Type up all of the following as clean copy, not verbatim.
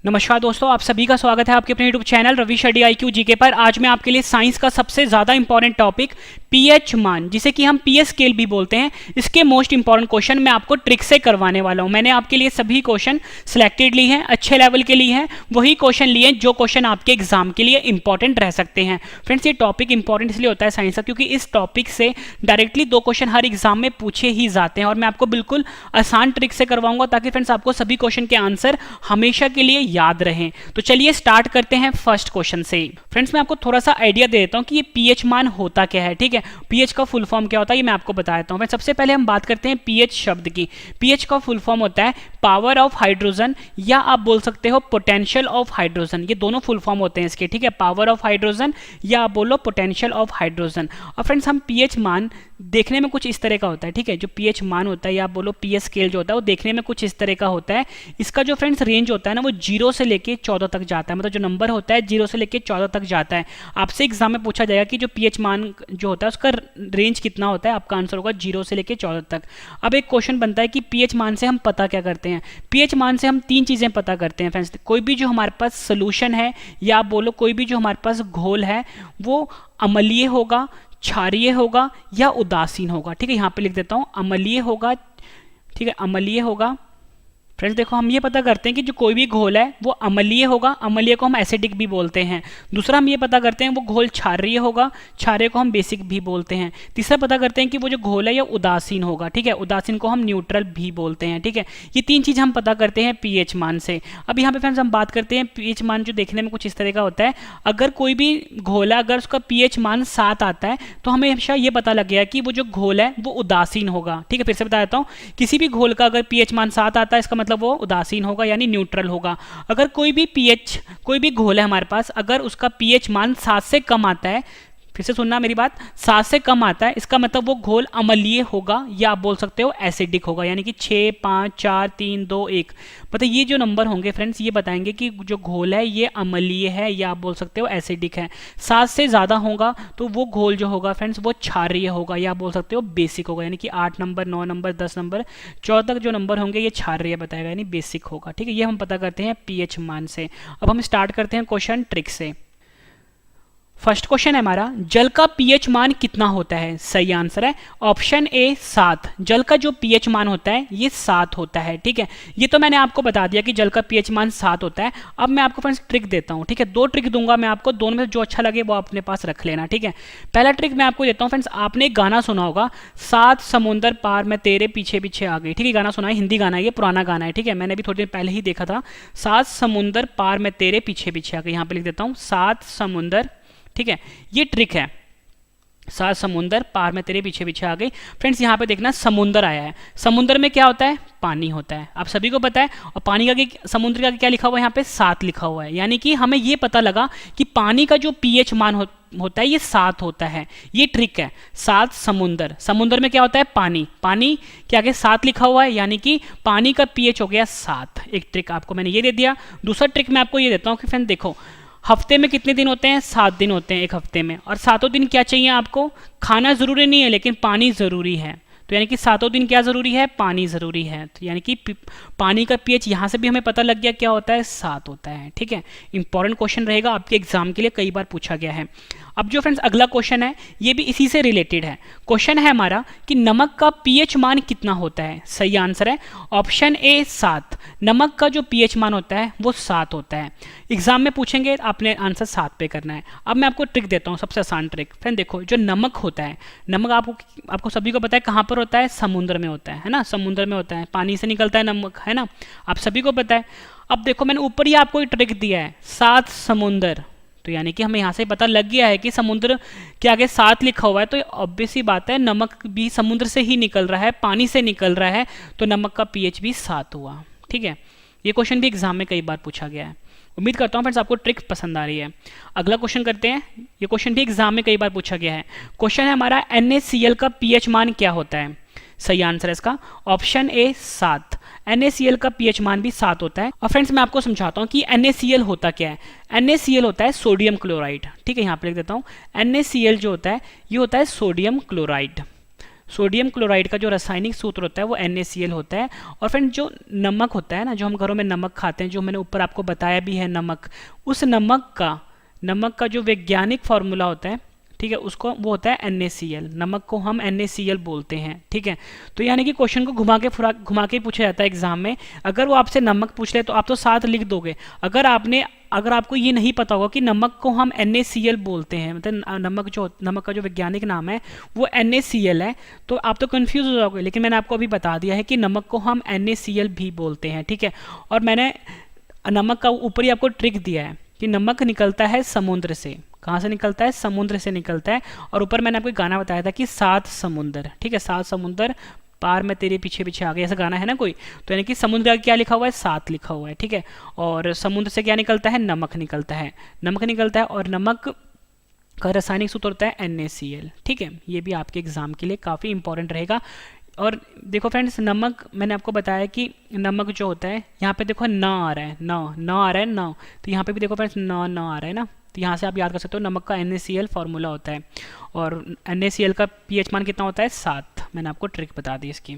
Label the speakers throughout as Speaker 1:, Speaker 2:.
Speaker 1: नमस्कार दोस्तों, आप सभी का स्वागत है आपके अपने YouTube channel Ravi Shetty IQ GK पर। आज मैं आपके लिए साइंस का सबसे ज़्यादा इंपॉर्टेंट टॉपिक पीएच मान, जिसे कि हम पीएच स्केल भी बोलते हैं, इसके मोस्ट इंपॉर्टेंट क्वेश्चन मैं आपको ट्रिक से करवाने वाला हूं। मैंने आपके लिए सभी क्वेश्चन सिलेक्टेड लिए हैं, अच्छे लेवल के लिए हैं, वही क्वेश्चन लिए हैं जो क्वेश्चन आपके एग्जाम के लिए इंपॉर्टेंट रह सकते हैं। फ्रेंड्स, ये टॉपिक इंपॉर्टेंट इसलिए होता है साइंस का क्योंकि इस टॉपिक से डायरेक्टली 2 क्वेश्चन हर एग्जाम में पूछे ही जाते हैं और मैं आपको बिल्कुल आसान ट्रिक से करवाऊंगा ताकि फ्रेंड्स आपको सभी क्वेश्चन के आंसर हमेशा के लिए याद रहें। तो चलिए स्टार्ट करते हैं फर्स्ट क्वेश्चन से। फ्रेंड्स, मैं आपको थोड़ा सा आइडिया दे देता हूं कि ये पीएच मान होता क्या है। ठीक है, पीएच का फुल फॉर्म क्या होता है ये मैं आपको बता देता हूं। सबसे पहले हम बात करते हैं पीएच शब्द की। पीएच का फुल फॉर्म होता है पावर ऑफ हाइड्रोजन, या आप बोल सकते हो पोटेंशियल ऑफ हाइड्रोजन। ये दोनों फुल फॉर्म होते हैं इसके। ठीक है, पावर ऑफ हाइड्रोजन या आप बोलो पोटेंशियल ऑफ हाइड्रोजन। और फ्रेंड्स, हम पीएच मान देखने में कुछ इस तरह का होता है। ठीक है, जो पीएच मान होता है या आप बोलो पीएच स्केल जो होता है वो देखने में कुछ इस तरह का होता है। इसका जो फ्रेंड्स रेंज होता है ना वो 0 से लेके 14 तक जाता है। मतलब जो नंबर होता है 0 से लेके 14 तक जाता है। आपसे एग्जाम में पूछा जाएगा कि जो पीएच मान जो होता है उसका रेंज कितना होता है, आपका आंसर होगा 0 से लेके 14 तक। अब एक क्वेश्चन बनता है कि पीएच मान से हम पता क्या करते हैं। पीएच मान से हम 3 चीजें पता करते हैं फ्रेंड्स। कोई भी जो हमारे पास सोल्यूशन है या आप बोलो कोई भी जो हमारे पास घोल है वो अम्लीय होगा, क्षारीय होगा या उदासीन होगा। ठीक है, यहां पे लिख देता हूं अम्लीय होगा। ठीक है, अम्लीय होगा। फ्रेंड्स देखो, हम ये पता करते हैं कि जो कोई भी घोल है वो अम्लीय होगा, अम्लीय को हम एसिडिक भी बोलते हैं। दूसरा हम ये पता करते हैं वो घोल क्षारीय होगा, क्षारीय को हम बेसिक भी बोलते हैं। तीसरा पता करते हैं कि वो जो घोल है ये उदासीन होगा। ठीक है, उदासीन को हम न्यूट्रल भी बोलते हैं। ठीक है, ये 3 चीज़ हम पता करते हैं पीएच मान से। अब यहाँ पे फ्रेंड्स हम बात करते हैं पीएच मान जो देखने में कुछ इस तरह का होता है। अगर कोई भी घोल है अगर उसका पीएच मान 7 आता है तो हमें हमेशा ये पता लग गया कि वो जो घोल है वो उदासीन होगा। ठीक है, फिर से बता देता हूँ, किसी भी घोल का अगर पीएच मान 7 आता है इसका मतलब वो उदासीन होगा यानी न्यूट्रल होगा। अगर कोई भी घोल है हमारे पास, अगर उसका पीएच मान 7 से कम आता है, फिर से सुनना मेरी बात, 7 से कम आता है इसका मतलब वो घोल अम्लीय होगा या आप बोल सकते हो एसिडिक होगा। यानी कि 6, 5, 4, 3, 2, 1 मतलब ये जो नंबर होंगे फ्रेंड्स ये बताएंगे कि जो घोल है ये अम्लीय है या आप बोल सकते हो एसिडिक है। 7 से ज़्यादा होगा तो वो घोल जो होगा फ्रेंड्स वो क्षारीय होगा या आप बोल सकते हो बेसिक होगा। यानी कि 8 नंबर, 9 नंबर, 10 नंबर, 14 तक जो नंबर होंगे ये क्षारीय बताएगा यानी बेसिक होगा। ठीक है, ये हम पता करते हैं पीएच मान से। अब हम स्टार्ट करते हैं क्वेश्चन ट्रिक से। फर्स्ट क्वेश्चन है हमारा, जल का पीएच मान कितना होता है? सही आंसर है ऑप्शन ए 7। जल का जो पीएच मान होता है ये 7 होता है। ठीक है, ये तो मैंने आपको बता दिया कि जल का पीएच मान 7 होता है। अब मैं आपको फ्रेंड्स ट्रिक देता हूँ। ठीक है, 2 ट्रिक दूंगा मैं आपको, दोनों में से जो अच्छा लगे वो अपने पास रख लेना। ठीक है, पहला ट्रिक मैं आपको देता हूँ फ्रेंड्स, आपने एक गाना सुना होगा, 7 समुंदर पार मैं तेरे पीछे पीछे आ गई। ठीक है, गाना सुना है, हिंदी गाना है, ये पुराना गाना है। ठीक है, मैंने भी थोड़ी देर पहले ही देखा था। 7 समुंदर पार मैं तेरे पीछे पीछे आ गई। यहाँ पे लिख देता हूँ 7 समुंदर। ठीक है, ये ट्रिक है, 7 समुंदर पार में तेरे पीछे पीछे आ गई। फ्रेंड्स यहाँ पे देखना समुंदर आया है, समुंदर में क्या होता है? पानी होता है, आप सभी को पता है। और पानी का समुद्र का क्या लिखा हुआ है? यहाँ पे 7 लिखा हुआ है। यानी कि हमें ये पता लगा कि पानी का जो पीएच मान होता है ये 7 होता है। ये ट्रिक है, 7 समुंदर, समुंदर में क्या होता है? पानी, पानी के आगे 7 लिखा हुआ है यानी कि पानी का पीएच हो गया 7। एक ट्रिक आपको मैंने ये दे दिया। दूसरा ट्रिक मैं आपको ये देता हूँ कि फ्रेंड देखो, हफ्ते में कितने दिन होते हैं? 7 दिन होते हैं एक हफ्ते में। और 7 दिन क्या चाहिए आपको? खाना जरूरी नहीं है लेकिन पानी जरूरी है। तो यानी कि 7 दिन क्या जरूरी है? पानी जरूरी है। तो यानी कि पानी का पीएच यहां से भी हमें पता लग गया क्या होता है? 7 होता है। ठीक है, इंपॉर्टेंट क्वेश्चन रहेगा आपके एग्जाम के लिए, कई बार पूछा गया है। अब जो फ्रेंड्स अगला क्वेश्चन है ये भी इसी से रिलेटेड है। क्वेश्चन है हमारा कि नमक का पीएच मान कितना होता है? सही आंसर है ऑप्शन ए 7। नमक का जो पीएच मान होता है वो 7 होता है। एग्जाम में पूछेंगे, आपने आंसर 7 पे करना है। अब मैं आपको ट्रिक देता हूँ, सबसे आसान ट्रिक। फ्रेंड देखो, जो नमक होता है, नमक आपको सभी को पता है कहाँ पर होता है? समुद्र में होता है ना, समुद्र में होता है, पानी से निकलता है नमक, है ना, आप सभी को पता है। अब देखो मैंने ऊपर ही आपको एक ट्रिक दिया है, 7 समुंदर। तो यानी कि हमें यहाँ से पता लग गया है कि समुद्र के आगे 7 लिखा हुआ है तो ऑब्वियस सी बात है नमक भी समुद्र से ही निकल रहा है, पानी से निकल रहा है, तो नमक का पीएच भी 7 हुआ। ठीक है, ये क्वेश्चन भी एग्जाम में कई बार पूछा गया है। उम्मीद करता हूँ फ्रेंड्स आपको ट्रिक पसंद आ रही है। अगला क्वेश्चन करते हैं, ये क्वेश्चन भी एग्जाम में कई बार पूछा गया है। क्वेश्चन है हमारा, NaCl का पीएच मान क्या होता है? सही आंसर है इसका ऑप्शन ए 7। NaCl का पीएच मान भी 7 होता है। और फ्रेंड्स मैं आपको समझाता हूँ कि NaCl होता क्या है। NaCl होता है सोडियम क्लोराइड। ठीक है, यहाँ पे लिख देता हूँ, NaCl जो होता है ये होता है सोडियम क्लोराइड। सोडियम क्लोराइड का जो रासायनिक सूत्र होता है वो NaCl होता है। और फ्रेंड जो नमक होता है ना, जो हम घरों में नमक खाते हैं, जो मैंने ऊपर आपको बताया भी है नमक, उस नमक का जो वैज्ञानिक फार्मूला होता है, ठीक है, उसको वो होता है NaCl। नमक को हम NaCl बोलते हैं, ठीक है। तो यानी कि क्वेश्चन को घुमा के पूछा जाता है एग्जाम में। अगर वो आपसे नमक पूछ ले तो आप तो साथ लिख दोगे। अगर आपको ये नहीं पता होगा कि नमक को हम NaCl बोलते हैं, मतलब नमक का जो वैज्ञानिक नाम है वो NaCl है, तो आप तो कंफ्यूज हो जाओगे। लेकिन मैंने आपको अभी बता दिया है कि नमक को हम NaCl भी बोलते हैं, ठीक है। और मैंने नमक का ऊपर ही आपको ट्रिक दिया है कि नमक निकलता है समुद्र से। कहाँ से निकलता है? समुद्र से निकलता है। और ऊपर मैंने आपको गाना बताया था कि 7 समुंदर, ठीक है, 7 समुंदर पार में तेरे पीछे पीछे आ गए, ऐसा गाना है ना कोई। तो यानी कि समुद्र का क्या लिखा हुआ है? 7 लिखा हुआ है, ठीक है। और समुद्र से क्या निकलता है? नमक निकलता है, नमक निकलता है। और नमक का रासायनिक सूत्र होता है NaCl, ठीक है। ये भी आपके एग्जाम के लिए काफ़ी इंपॉर्टेंट रहेगा। और देखो फ्रेंड्स, नमक मैंने आपको बताया कि नमक जो होता है, यहाँ पे देखो न आ रहा है, न आ रहा है, न, तो यहाँ पे भी देखो फ्रेंड्स न आ रहा है ना, तो यहाँ से आप याद कर सकते हो नमक का NaCl फार्मूला होता है। और NaCl का pH मान कितना होता है? 7। मैंने आपको ट्रिक बता दी इसकी,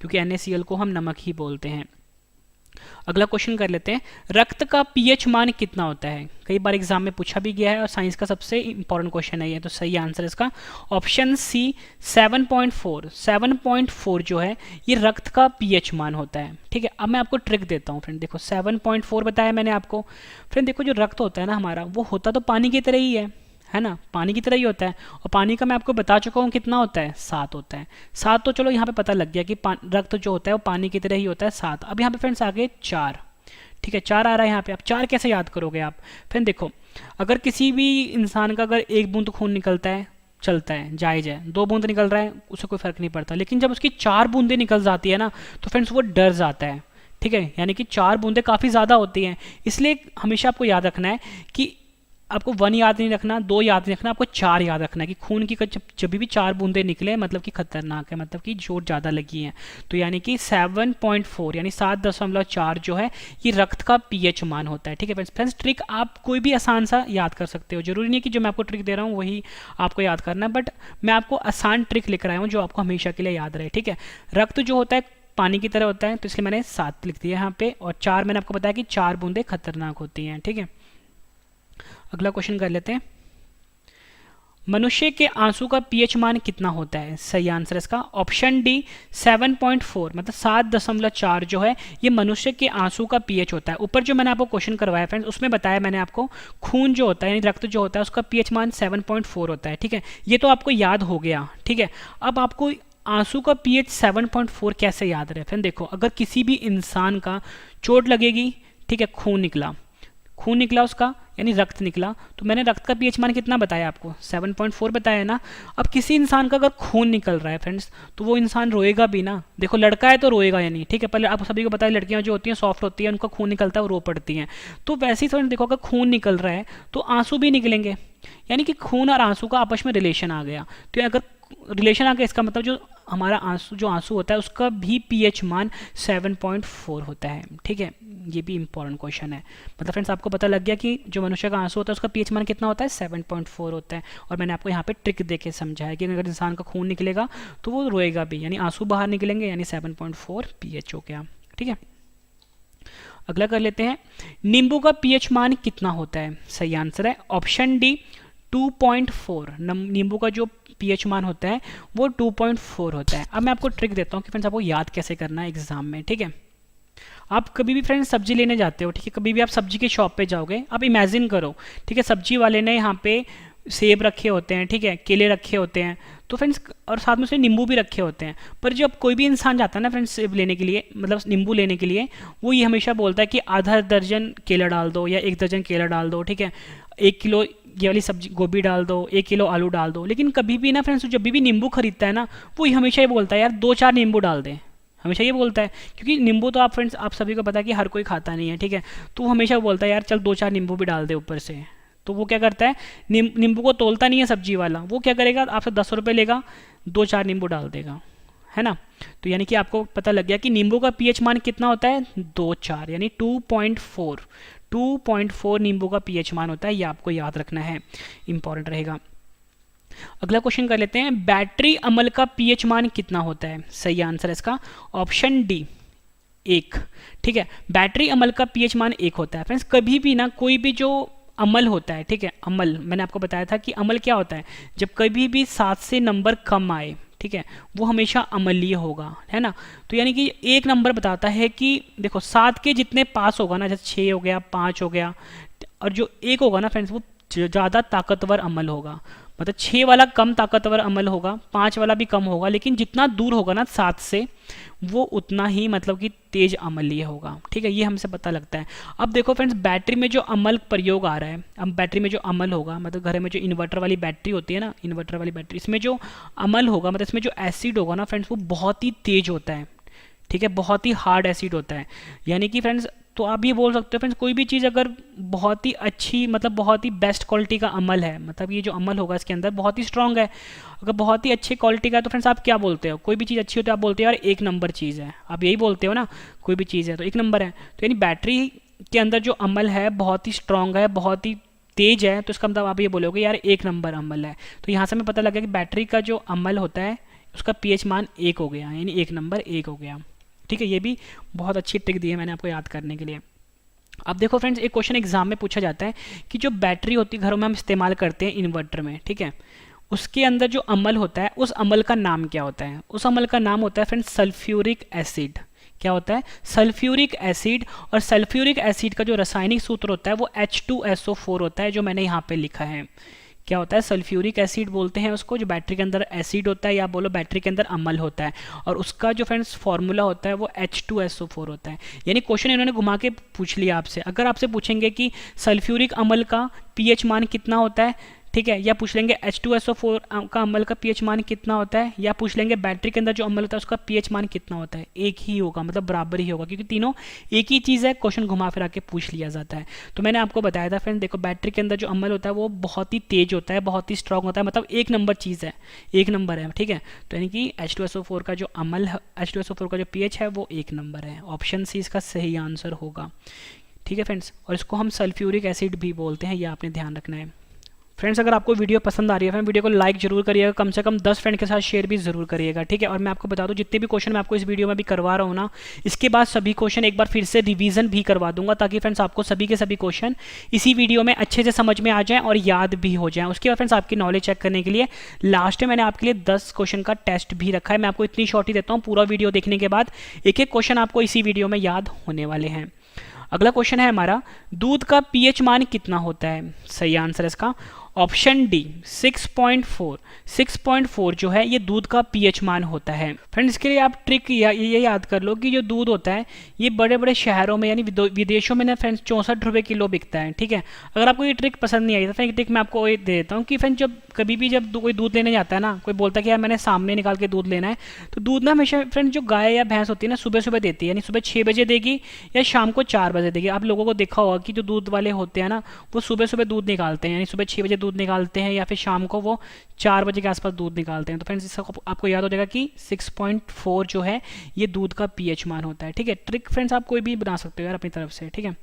Speaker 1: क्योंकि NaCl को हम नमक ही बोलते हैं। अगला क्वेश्चन कर लेते हैं, रक्त का pH मान कितना होता है? कई बार एग्जाम में पूछा भी गया है और साइंस का सबसे इंपॉर्टेंट क्वेश्चन है ये। तो सही आंसर इसका ऑप्शन सी 7.4। 7.4 जो है ये रक्त का pH मान होता है, ठीक है। अब मैं आपको ट्रिक देता हूँ फ्रेंड, देखो 7.4 बताया मैंने आपको। फ्रेंड देखो, जो रक्त होता है ना हमारा, वो होता तो पानी की तरह ही है ना, पानी की तरह ही होता है। और पानी का मैं आपको बता चुका हूँ कितना होता है? 7 होता है। 7 तो चलो यहाँ पे पता लग गया कि रक्त जो होता है वो पानी की तरह ही होता है, 7। अब यहाँ पे फ्रेंड्स आगे 4, ठीक है, 4 आ रहा है यहाँ पे। आप 4 कैसे याद करोगे आप? फ्रेंड देखो, अगर किसी भी इंसान का अगर 1 बूंद खून निकलता है, चलता है, जायज़ है। 2 बूंद निकल रहा है, उससे कोई फर्क नहीं पड़ता। लेकिन जब उसकी 4 बूंदें निकल जाती है ना, तो फ्रेंड्स वो डर जाता है, ठीक है। यानी कि 4 बूंदें काफ़ी ज़्यादा होती हैं। इसलिए हमेशा आपको याद रखना है कि आपको 1 याद नहीं रखना, 2 याद नहीं रखना, आपको 4 याद रखना है कि खून की जब भी 4 बूंदें निकले मतलब कि खतरनाक है, मतलब कि जोर ज़्यादा लगी है। तो यानी कि 7.4 यानी 7.4 जो है ये रक्त का pH मान होता है, ठीक है फ्रेंड्स। ट्रिक आप कोई भी आसान सा याद कर सकते हो, जरूरी नहीं है कि जो मैं आपको ट्रिक दे रहा हूँ वही आपको याद करना है, बट मैं आपको आसान ट्रिक लेकर आया हूँ जो आपको हमेशा के लिए याद रहे, ठीक है। रक्त जो होता है पानी की तरह होता है, तो इसलिए मैंने 7 लिख दिया यहाँ पे। और 4 मैंने आपको बताया कि 4 बूंदें खतरनाक होती हैं, ठीक है। अगला क्वेश्चन कर लेते हैं, मनुष्य के आंसू का pH मान कितना होता है? सही आंसर इसका ऑप्शन डी 7.4, मतलब 7.4 जो है ये मनुष्य के आंसू का pH होता है। ऊपर जो मैंने आपको क्वेश्चन करवाया फ्रेंड्स, उसमें बताया मैंने आपको खून जो होता है यानी रक्त जो होता है उसका pH मान 7.4 होता है, ठीक है। ये तो आपको याद हो गया, ठीक है। अब आपको आंसू का pH 7.4 कैसे याद रहे? फ्रेंड देखो, अगर किसी भी इंसान का चोट लगेगी, ठीक है, खून निकला उसका यानी रक्त निकला, तो मैंने रक्त का pH मान कितना बताया आपको? 7.4 बताया ना। अब किसी इंसान का अगर खून निकल रहा है फ्रेंड्स, तो वो इंसान रोएगा भी ना। देखो लड़का है तो रोएगा यानी, ठीक है। पहले आप सभी को पता है लड़कियां जो होती हैं सॉफ्ट होती हैं, उनका खून निकलता है वो रो पड़ती हैं। तो वैसे ही फ्रेंड्स देखो, अगर खून निकल रहा है तो आंसू भी निकलेंगे, यानी कि खून और आंसू का आपस में रिलेशन आ गया। तो अगर रिलेशन आ गया, इसका मतलब जो हमारा आंसू होता है उसका भी pH मान 7.4 होता है, ठीक है। ये भी इंपॉर्टेंट क्वेश्चन है। मतलब फ्रेंड्स आपको पता लग गया कि जो मनुष्य का आंसू होता है उसका pH मान कितना होता है? 7.4 होता है। और मैंने आपको यहाँ पे ट्रिक दे के समझाया कि अगर इंसान का खून निकलेगा तो वो रोएगा भी, यानी आंसू बाहर निकलेंगे, यानी 7.4 pH हो गया, ठीक है। अगला कर लेते हैं, नींबू का pH मान कितना होता है? सही आंसर है ऑप्शन डी 2.4। नींबू का जो pH मान होता है वो 2.4 होता है। अब मैं आपको ट्रिक देता हूँ कि फ्रेंड्स आपको याद कैसे करना है एग्जाम में, ठीक है। आप कभी भी फ्रेंड्स सब्जी लेने जाते हो, ठीक है, कभी भी आप सब्जी के शॉप पे जाओगे, आप इमेजिन करो, ठीक है, सब्जी वाले ने यहाँ पे सेब रखे होते हैं, ठीक है, केले रखे होते हैं, तो फ्रेंड्स और साथ में उसने नींबू भी रखे होते हैं। पर जब कोई भी इंसान जाता है ना फ्रेंड्स सेब लेने के लिए, मतलब नींबू लेने के लिए, वो ये हमेशा बोलता है कि आधा दर्जन केला डाल दो या 1 दर्जन केला डाल दो, ठीक है, 1 किलो ये वाली सब्जी गोभी डाल दो, 1 किलो आलू डाल दो। लेकिन कभी भी ना फ्रेंड्स जब भी नींबू खरीदता है ना, वो हमेशा ये बोलता है यार 2-4 नींबू डाल दें, हमेशा ये बोलता है। क्योंकि नींबू तो आप फ्रेंड्स आप सभी को पता है कि हर कोई खाता नहीं है, ठीक है, तो वो हमेशा बोलता है यार चल 2-4 नींबू भी डाल दे ऊपर से। तो वो क्या करता है, नींबू को तोलता नहीं है सब्जी वाला, वो क्या करेगा, आपसे 10 रुपये लेगा, 2-4 नींबू डाल देगा, है ना। तो यानी कि आपको पता लग गया कि नींबू का pH मान कितना होता है? 2-4 यानी 2.4 नींबू का pH मान होता है। ये आपको याद रखना है, इंपॉर्टेंट रहेगा। अगला क्वेश्चन कर लेते हैं, बैटरी अम्ल का पीएच मान कितना होता है? सही आंसर है इसका ऑप्शन डी, 1। ठीक है, बैटरी अम्ल का पीएच मान 1 होता है। फ्रेंड्स कभी भी ना कोई भी जो अम्ल होता है, ठीक है, अम्ल मैंने आपको बताया था कि अम्ल क्या होता है, जब कभी भी 7 से नंबर कम आए, ठीक है, वो हमेशा अम्लीय होगा, है ना। तो यानी कि एक नंबर बताता है कि देखो 7 के जितने पास होगा ना, जैसे 6 हो गया, 5 हो गया, और जो 1 होगा ना फ्रेंड्स, वो ज़्यादा ताकतवर अम्ल होगा। मतलब 6 वाला कम ताकतवर अम्ल होगा, 5 वाला भी कम होगा, लेकिन जितना दूर होगा ना 7 से, वो उतना ही मतलब कि तेज अम्लीय होगा। ठीक है, ये हमसे पता लगता है। अब देखो फ्रेंड्स, बैटरी में जो अम्ल प्रयोग आ रहा है, अब बैटरी में जो अम्ल होगा, मतलब घर में जो इन्वर्टर वाली बैटरी होती है ना, इन्वर्टर वाली बैटरी, इसमें जो अम्ल होगा, मतलब इसमें जो एसिड होगा ना फ्रेंड्स, वो बहुत ही तेज होता है। ठीक है, बहुत ही हार्ड एसिड होता है। यानी कि फ्रेंड्स, तो आप ये बोल सकते हो फ्रेंड्स, कोई भी चीज़ अगर बहुत ही अच्छी, मतलब बहुत ही बेस्ट क्वालिटी का अमल है, मतलब ये जो अमल होगा इसके अंदर बहुत ही स्ट्रांग है, अगर बहुत ही अच्छी क्वालिटी का है, तो फ्रेंड्स आप क्या बोलते हो? कोई भी चीज़ अच्छी होती है आप बोलते हो यार 1 नंबर चीज़ है, आप यही बोलते हो ना, कोई भी चीज़ है तो 1 नंबर है। तो यानी बैटरी के अंदर जो अमल है बहुत ही स्ट्रांग है, बहुत ही तेज है, तो इसका मतलब आप ये बोलोगे यार 1 नंबर अमल है। तो यहाँ से हमें पता लगा कि बैटरी का जो अमल होता है उसका पीएच मान 1 हो गया, यानी 1 नंबर 1 हो गया। ठीक है, ये भी बहुत अच्छी ट्रिक दी है मैंने आपको याद करने के लिए। अब देखो फ्रेंड्स, एक क्वेश्चन एग्जाम में पूछा जाता है कि जो बैटरी होती है घरों में हम इस्तेमाल करते हैं इन्वर्टर में, ठीक है, उसके अंदर जो अमल होता है उस अमल का नाम क्या होता है? उस अमल का नाम होता है फ्रेंड्स सल्फ्यूरिक एसिड। क्या होता है? Sulphuric acid. और सल्फ्यूरिक एसिड का जो रासायनिक सूत्र होता है वो H2SO4 होता है, जो मैंने यहाँ पे लिखा है। क्या होता है? सल्फ्यूरिक एसिड बोलते हैं उसको, जो बैटरी के अंदर एसिड होता है, या बोलो बैटरी के अंदर अम्ल होता है, और उसका जो फ्रेंड्स फॉर्मूला होता है वो H2SO4 होता है। यानी क्वेश्चन इन्होंने घुमा के पूछ लिया आपसे। अगर आपसे पूछेंगे कि सल्फ्यूरिक अम्ल का पीएच मान कितना होता है, ठीक है, या पूछ लेंगे H2SO4 का अम्ल का पीएच मान कितना होता है, या पूछ लेंगे बैटरी के अंदर जो अम्ल होता है उसका पीएच मान कितना होता है, एक ही होगा, मतलब बराबर ही होगा, क्योंकि तीनों एक ही चीज़ है। क्वेश्चन घुमा फिरा के पूछ लिया जाता है। तो मैंने आपको बताया था फ्रेंड, देखो बैटरी के अंदर जो अम्ल होता है वो बहुत ही तेज होता है, बहुत ही स्ट्रांग होता है, मतलब 1 नंबर चीज़ है, 1 नंबर है। ठीक है, तो यानी कि H2SO4 का जो अम्ल है, H2SO4 का जो पीएच है वो 1 नंबर है। ऑप्शन सी इसका सही आंसर होगा। ठीक है फ्रेंड्स, और इसको हम सल्फ्यूरिक एसिड भी बोलते हैं, ये आपने ध्यान रखना है। फ्रेंड्स, अगर आपको वीडियो पसंद आ रही है फ्रेंड, वीडियो को लाइक जरूर करिएगा, कम से कम 10 फ्रेंड के साथ शेयर भी जरूर करिएगा। ठीक है, और मैं आपको बता दूं, जितने भी क्वेश्चन मैं आपको इस वीडियो में भी करवा रहा हूँ ना, इसके बाद सभी क्वेश्चन एक बार फिर से रिवीजन भी करवा दूंगा, ताकि फ्रेंड्स आपको सभी के सभी क्वेश्चन इसी वीडियो में अच्छे से समझ में आ जाएँ और याद भी हो जाएँ। उसके बाद फ्रेंड्स आपकी नॉलेज चेक करने के लिए लास्ट में मैंने आपके लिए 10 क्वेश्चन का टेस्ट भी रखा है। मैं आपको इतनी शॉर्ट ही देता हूँ, पूरा वीडियो देखने के बाद एक एक क्वेश्चन आपको इसी वीडियो में याद होने वाले हैं। अगला क्वेश्चन है हमारा, दूध का पीएच मान कितना होता है? सही आंसर है इसका ऑप्शन डी, 6.4। 6.4 जो है ये दूध का पीएच मान होता है। फ्रेंड्स, इसके लिए आप ट्रिक ये याद कर लो कि जो दूध होता है ये बड़े बड़े शहरों में यानी विदेशों में ना फ्रेंड्स 64 रुपये किलो बिकता है। ठीक है, अगर आपको ये ट्रिक पसंद नहीं आई तो फ्रेंड ट्रिक मैं आपको ये दे देता हूँ कि फ्रेंड जब कभी भी जब कोई दूध लेने जाता है ना, कोई बोलता है कि यार मैंने सामने निकाल के दूध लेना है, तो दूध ना हमेशा फ्रेंड जो गाय या भैंस होती है ना सुबह सुबह देती है, यानी सुबह 6 बजे देगी या शाम को 4 बजे देगी। आप लोगों को देखा होगा कि जो दूध वाले होते हैं ना वो सुबह सुबह दूध निकालते हैं, यानी सुबह 6 बजे दूध निकालते हैं या फिर शाम को वो 4 बजे के आसपास दूध निकालते हैं। तो फ्रेंड्स इसका आपको याद हो जाएगा कि 6.4 जो है ये दूध का पीएच मान होता है। ठीक है, ट्रिक फ्रेंड्स आप कोई भी बना सकते हो यार अपनी तरफ से। ठीक है,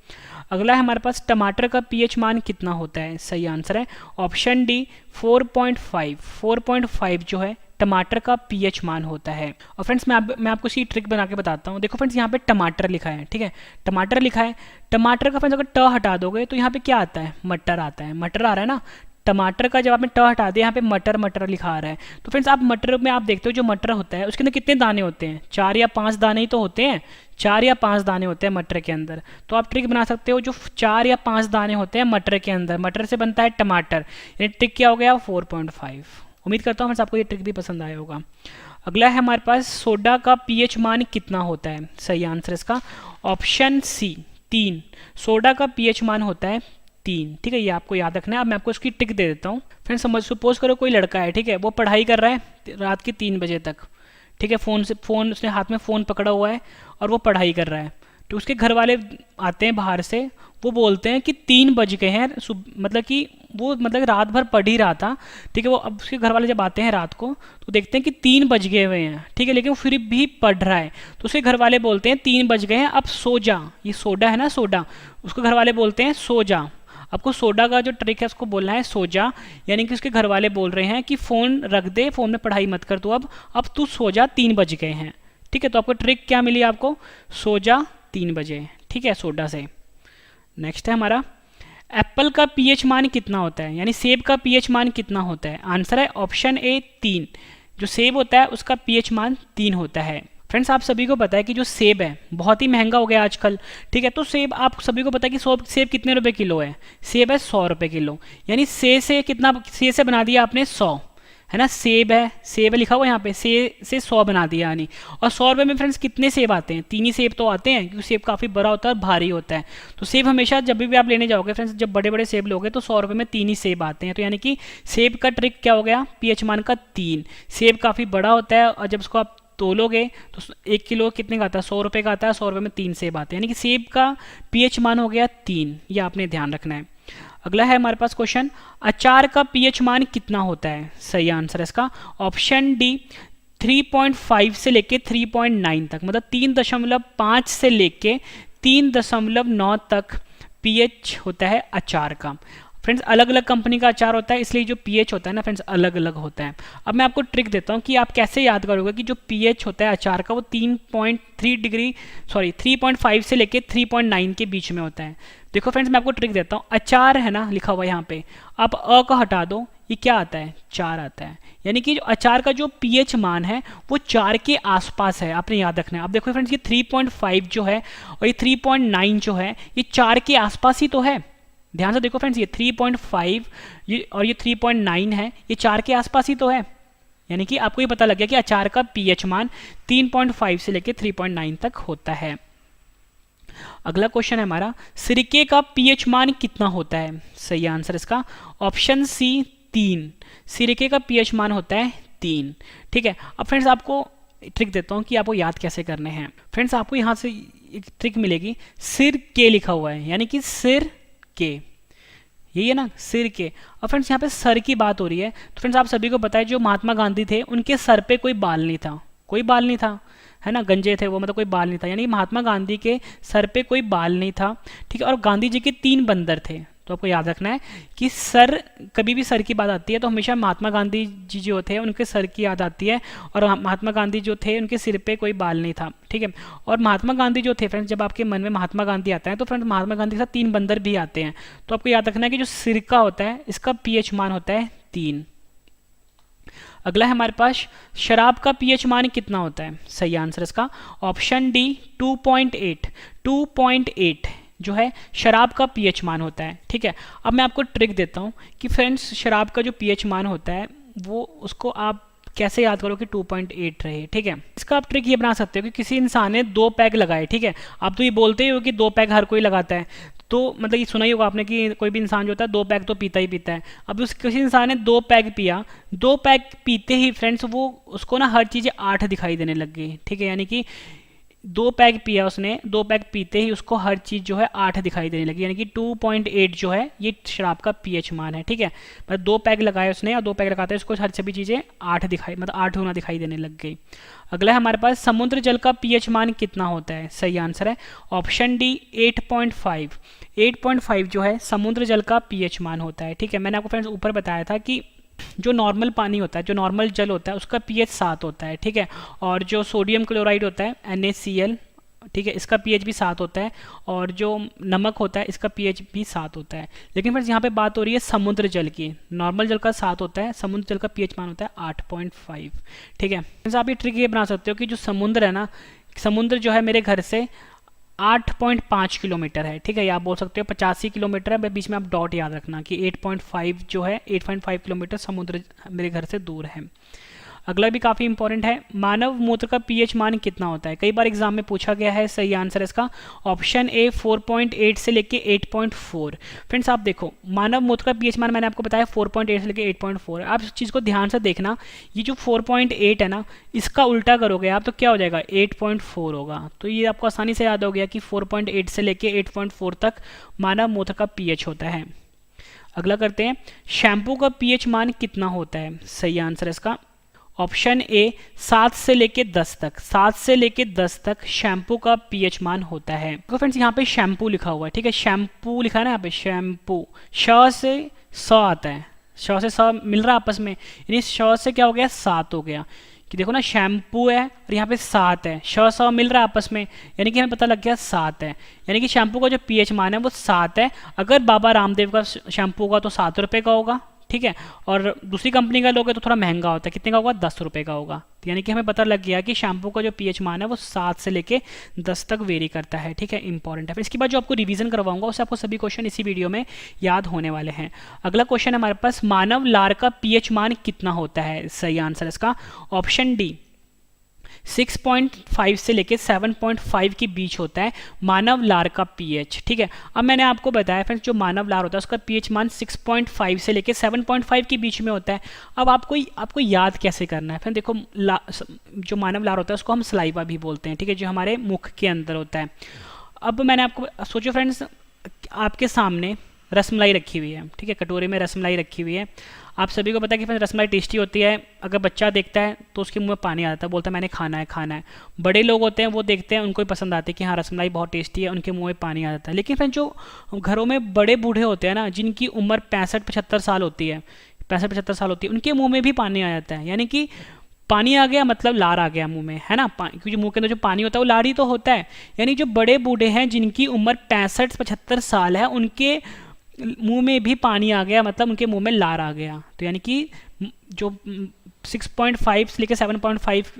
Speaker 1: अगला है हमारे पास, टमाटर का पीएच मान कितना होता है? सही आंसर है ऑप्शन डी, 4.5। 4.5 जो है टमाटर का पीएच मान होता है। और फ्रेंड्स मैं आपको इसी ट्रिक बना के बताता हूँ। देखो फ्रेंड्स, यहाँ पे टमाटर लिखा है, ठीक है, टमाटर लिखा है, टमाटर का फ्रेंड्स अगर ट हटा दोगे तो यहाँ पे क्या आता है? मटर आता है। मटर आ रहा है ना, टमाटर का जब आपने ट हटा दिया यहाँ पे मटर मटर लिखा आ रहा है। तो फ्रेंड्स आप मटर में आप देखते हो जो मटर होता है उसके अंदर कितने दाने होते हैं? 4 या 5 दाने ही तो होते हैं, 4 या 5 दाने होते हैं मटर के अंदर। तो आप ट्रिक बना सकते हो, जो 4 या 5 दाने होते हैं मटर के अंदर, मटर से बनता है टमाटर, यानी ट्रिक क्या हो गया? 4.5। उम्मीद करता हूँ फ्रेंड्स आपको ये ट्रिक भी पसंद आया होगा। अगला है हमारे पास, सोडा का पीएच मान कितना होता है? सही आंसर इसका ऑप्शन सी, 3। सोडा का पीएच मान होता है 3। ठीक है, ये आपको याद रखना है। अब मैं आपको इसकी ट्रिक दे देता हूँ। फ्रेंड्स सपोज करो कोई लड़का है, ठीक है, वो पढ़ाई कर रहा है रात के 3 बजे तक, ठीक है, फ़ोन उसने हाथ में फ़ोन पकड़ा हुआ है और वो पढ़ाई कर रहा है। तो उसके घर वाले आते हैं बाहर से, वो बोलते हैं कि 3 बज गए हैं, मतलब कि वो मतलब रात भर पढ़ ही रहा था। ठीक है, वो अब उसके घर वाले जब आते हैं रात को तो देखते हैं कि 3 बज गए हुए हैं, ठीक है, लेकिन वो फिर भी पढ़ रहा है। तो उसके घर वाले बोलते हैं 3 बज गए हैं, अब सो जा। ये सोडा है ना, सोडा, उसको घर वाले बोलते हैं सो जा, आपको सोडा का जो ट्रिक है उसको बोलना है सोजा, यानी कि उसके घर वाले बोल रहे हैं कि फ़ोन रख दे, फ़ोन में पढ़ाई मत कर तू, अब तू सो जा, 3 बज गए हैं। ठीक है, तो आपको ट्रिक क्या मिली, आपको सो जा 3 बजे। ठीक है, सोडा से। नेक्स्ट है हमारा, एप्पल का पीएच मान कितना होता है, यानी सेब का पीएच मान कितना होता है। आंसर है ऑप्शन ए 3। जो सेब होता है उसका पीएच मान 3 होता है। फ्रेंड्स, आप सभी को पता है कि जो सेब है बहुत ही महंगा हो गया आजकल। ठीक है, तो सेब आप सभी को पता है कि सेब कितने रुपए किलो है। सेब है 100 रुपए किलो, यानी से कितना, से बना दिया आपने 100, है ना। सेब है लिखा हुआ यहाँ पे, से 100 बना दिया यानी। और 100 रुपये में फ्रेंड्स कितने सेब आते हैं, 3 ही सेब तो आते हैं, क्योंकि सेब काफ़ी बड़ा होता है और भारी होता है। तो सेब हमेशा जब भी आप लेने जाओगे फ्रेंड्स, जब बड़े बड़े सेब लोगे तो 100 रुपये में 3 ही सेब आते हैं। तो यानी कि सेब का ट्रिक क्या हो गया, पीएच मान का 3। सेब काफ़ी बड़ा होता है और जब उसको आप तोलोगे तो 1 किलो कितने का आता है, 100 रुपये का आता है। 100 रुपये में 3 सेब आते हैं, यानी कि सेब का पीएच मान हो गया 3। ये आपने ध्यान रखना है। अगला है हमारे पास क्वेश्चन, अचार का पीएच मान कितना होता है। सही आंसर है इसका ऑप्शन डी 3.5 से लेके 3.9 तक, मतलब 3.5 से लेके 3.9 तक पीएच होता है अचार का। फ्रेंड्स, अलग अलग कंपनी का अचार होता है, इसलिए जो पीएच होता है ना फ्रेंड्स अलग अलग होता है। अब मैं आपको ट्रिक देता हूँ कि आप कैसे याद करोगे कि जो पीएच होता है अचार का वो 3.5 से लेके 3.9 के बीच में होता है। देखो फ्रेंड्स, मैं आपको ट्रिक देता हूँ। अचार है ना लिखा हुआ यहाँ पे, आप अ को हटा दो, ये क्या आता है, 4 आता है। यानी कि जो अचार का जो पीएच मान है वो 4 के आसपास है, आपने याद रखना है। अब देखो फ्रेंड्स, ये 3.5 जो है और ये 3.9 जो है, ये 4 के आसपास ही तो है। ध्यान से देखो फ्रेंड्स, ये 3.5 और ये 3.9 है, ये 4 के आसपास ही तो है। यानी कि आपको ये पता लग गया कि अचार का पीएच मान 3.5 से लेकर 3.9 तक होता है। अगला क्वेश्चन है हमारा, सिरके का पीएच मान कितना होता है। सही आंसर इसका ऑप्शन सी 3। सिरके का पीएच मान होता है 3। ठीक है, अब फ्रेंड्स आपको ट्रिक देता हूँ कि आपको याद कैसे करने हैं। फ्रेंड्स, आपको यहाँ से एक ट्रिक मिलेगी, सिर के लिखा हुआ है, यानी कि सिर के, यही है ना, सिर के। और फ्रेंड्स यहाँ पे सर की बात हो रही है, तो फ्रेंड्स आप सभी को पता है जो महात्मा गांधी थे उनके सर पे कोई बाल नहीं था, कोई बाल नहीं था, है ना, गंजे थे वो, मतलब कोई बाल नहीं था। यानी महात्मा गांधी के सर पे कोई बाल नहीं था। ठीक है, और गांधी जी के 3 बंदर थे। तो आपको याद रखना है कि सर, कभी भी सर की बात आती है तो हमेशा महात्मा गांधी जी जो थे उनके सर की याद आती है, और महात्मा गांधी जो थे उनके सिर पे कोई बाल नहीं था। ठीक है, और महात्मा गांधी जो थे फ्रेंड्स, जब आपके मन में महात्मा गांधी आता है तो फ्रेंड्स महात्मा गांधी के साथ 3 बंदर भी आते हैं। तो आपको याद रखना है कि जो सिरका होता है इसका पीएच मान होता है 3। अगला है हमारे पास, शराब का पीएच मान कितना होता है। सही आंसर इसका ऑप्शन डी 2.8। 2.8 जो है शराब का पीएच मान होता है। ठीक है, अब मैं आपको ट्रिक देता हूँ कि फ्रेंड्स शराब का जो पीएच मान होता है वो, उसको आप कैसे याद करो कि 2.8 रहे। ठीक है, इसका आप ट्रिक ये बना सकते हो कि किसी इंसान ने 2 पैग लगाए। ठीक है, आप तो ये बोलते ही हो कि 2 पैग हर कोई लगाता है, तो मतलब ये सुना ही होगा आपने कि कोई भी इंसान जो होता है 2 पैग तो पीता ही पीता है। अब किसी इंसान ने 2 पैग पिया, 2 पैग पीते ही फ्रेंड्स वो, उसको ना हर चीज़ें 8 दिखाई देने लग गई। ठीक है, यानी कि 2 पैग पिया उसने, 2 पैग पीते ही उसको हर चीज़ जो है 8 दिखाई देने लगी, यानी कि 2.8 जो है ये शराब का पीएच मान है। ठीक है, मतलब 2 पैग लगाए उसने और 2 पैग लगाते उसको हर सभी चीज़ें 8 दिखाई, मतलब 8 गुना दिखाई देने लग गई। अगला है हमारे पास, समुद्र जल का पीएच मान कितना होता है। सही आंसर है ऑप्शन डी 8.5। 8.5 जो है समुद्र जल का पीएच मान होता है। ठीक है, मैंने आपको फ्रेंड्स ऊपर बताया था कि जो नॉर्मल पानी होता है, जो नॉर्मल जल होता है उसका पीएच 7 होता है। ठीक है, और जो सोडियम क्लोराइड होता है NaCl, ठीक है, इसका पीएच भी 7 होता है, और जो नमक होता है इसका पीएच भी 7 होता है। लेकिन फ्रेंड्स यहाँ पे बात हो रही है समुद्र जल की। नॉर्मल जल का 7 होता है, समुद्र जल का पीएच मान होता है 8.5। ठीक है, फ्रेंड्स आप ये ट्रिक ये बना सकते हो कि जो समुद्र है ना, समुद्र जो है मेरे घर से 8.5 किलोमीटर है। ठीक है, या आप बोल सकते हो 85 किलोमीटर है, बीच में आप डॉट याद रखना कि 8.5 जो है 8.5 किलोमीटर समुद्र मेरे घर से दूर है। अगला भी काफ़ी इंपॉर्टेंट है, मानव मूत्र का पीएच मान कितना होता है। कई बार एग्जाम में पूछा गया है। सही आंसर है इसका ऑप्शन ए 4.8 से लेके 8.4। फ्रेंड्स आप देखो, मानव मूत्र का पीएच मान मैंने आपको बताया 4.8 से लेके 8.4। आप इस चीज़ को ध्यान से देखना, ये जो 4.8 है ना, इसका उल्टा करोगे आप तो क्या हो जाएगा, 8.4 होगा। तो ये आपको आसानी से याद हो गया कि 4.8 से लेके 8.4 तक मानव मूत्र का पीएच होता है। अगला करते हैं, शैम्पू का पीएच मान कितना होता है। सही आंसर है इसका ऑप्शन ए 7 से लेके 10 तक, 7 से लेके 10 तक शैम्पू का पीएच मान होता है। तो फ्रेंड्स यहाँ पे शैम्पू लिखा हुआ है, ठीक है, शैम्पू लिखा है ना यहाँ पे, शैम्पू, श से स आता है, श से स मिल रहा है आपस में, यानी श से क्या हो गया, 7 हो गया, कि देखो ना शैम्पू है और यहाँ पे 7 है, श स मिल रहा है आपस में, यानी कि हमें पता लग गया 7 है, यानी कि शैम्पू का जो पीएच मान है वो 7 है। अगर बाबा रामदेव का शैम्पू होगा तो 7 रुपये का होगा, ठीक है, और दूसरी कंपनी का लोगे तो थोड़ा महंगा होता है, कितने का होगा, 10 रुपये का होगा। तो यानी कि हमें पता लग गया कि शैम्पू का जो पीएच मान है वो 7 से लेके 10 तक वेरी करता है, ठीक है, इंपॉर्टेंट है। फिर इसके बाद जो आपको रिवीजन करवाऊंगा उससे आपको सभी क्वेश्चन इसी वीडियो में याद होने वाले हैं। अगला क्वेश्चन है हमारे पास, मानव लार का पीएच मान कितना होता है? सही आंसर इसका ऑप्शन डी 6.5 से लेके 7.5 के बीच होता है मानव लार का पीएच, ठीक है। अब मैंने आपको बताया फ्रेंड्स जो मानव लार होता है उसका पीएच मान 6.5 से लेके 7.5 के बीच में होता है। अब आपको याद कैसे करना है? फिर देखो जो मानव लार होता है उसको हम सलाइवा भी बोलते हैं, ठीक है, जो हमारे मुख के अंदर होता है। अब मैंने आपको सोचो फ्रेंड्स, आपके सामने रसमलाई रखी हुई है, ठीक है, कटोरे में रसमलाई रखी हुई है। आप सभी को पता है कि फ्रेंड्स रसमलाई टेस्टी होती है। अगर बच्चा देखता है तो उसके मुंह में पानी आ जाता है, बोलता है मैंने खाना है खाना है। बड़े लोग होते हैं वो देखते हैं, उनको भी पसंद आती है कि हाँ रसमलाई बहुत टेस्टी है, उनके मुंह में पानी आ जाता है। लेकिन फ्रेंड्स जो घरों में बड़े बूढ़े होते हैं ना, जिनकी उम्र 65-75 साल होती है, 65-75 साल होती है, उनके मुँह में भी पानी आ जाता है। यानी कि पानी आ गया मतलब लार आ गया मुंह में, है ना, क्योंकि मुंह के अंदर जो पानी होता है वो लार ही तो होता है। यानी जो बड़े बूढ़े हैं जिनकी उम्र 65-75 साल है, उनके मुंह में भी पानी आ गया, मतलब उनके मुंह में लार आ गया। तो यानी कि जो 6.5 से लेकर 7.5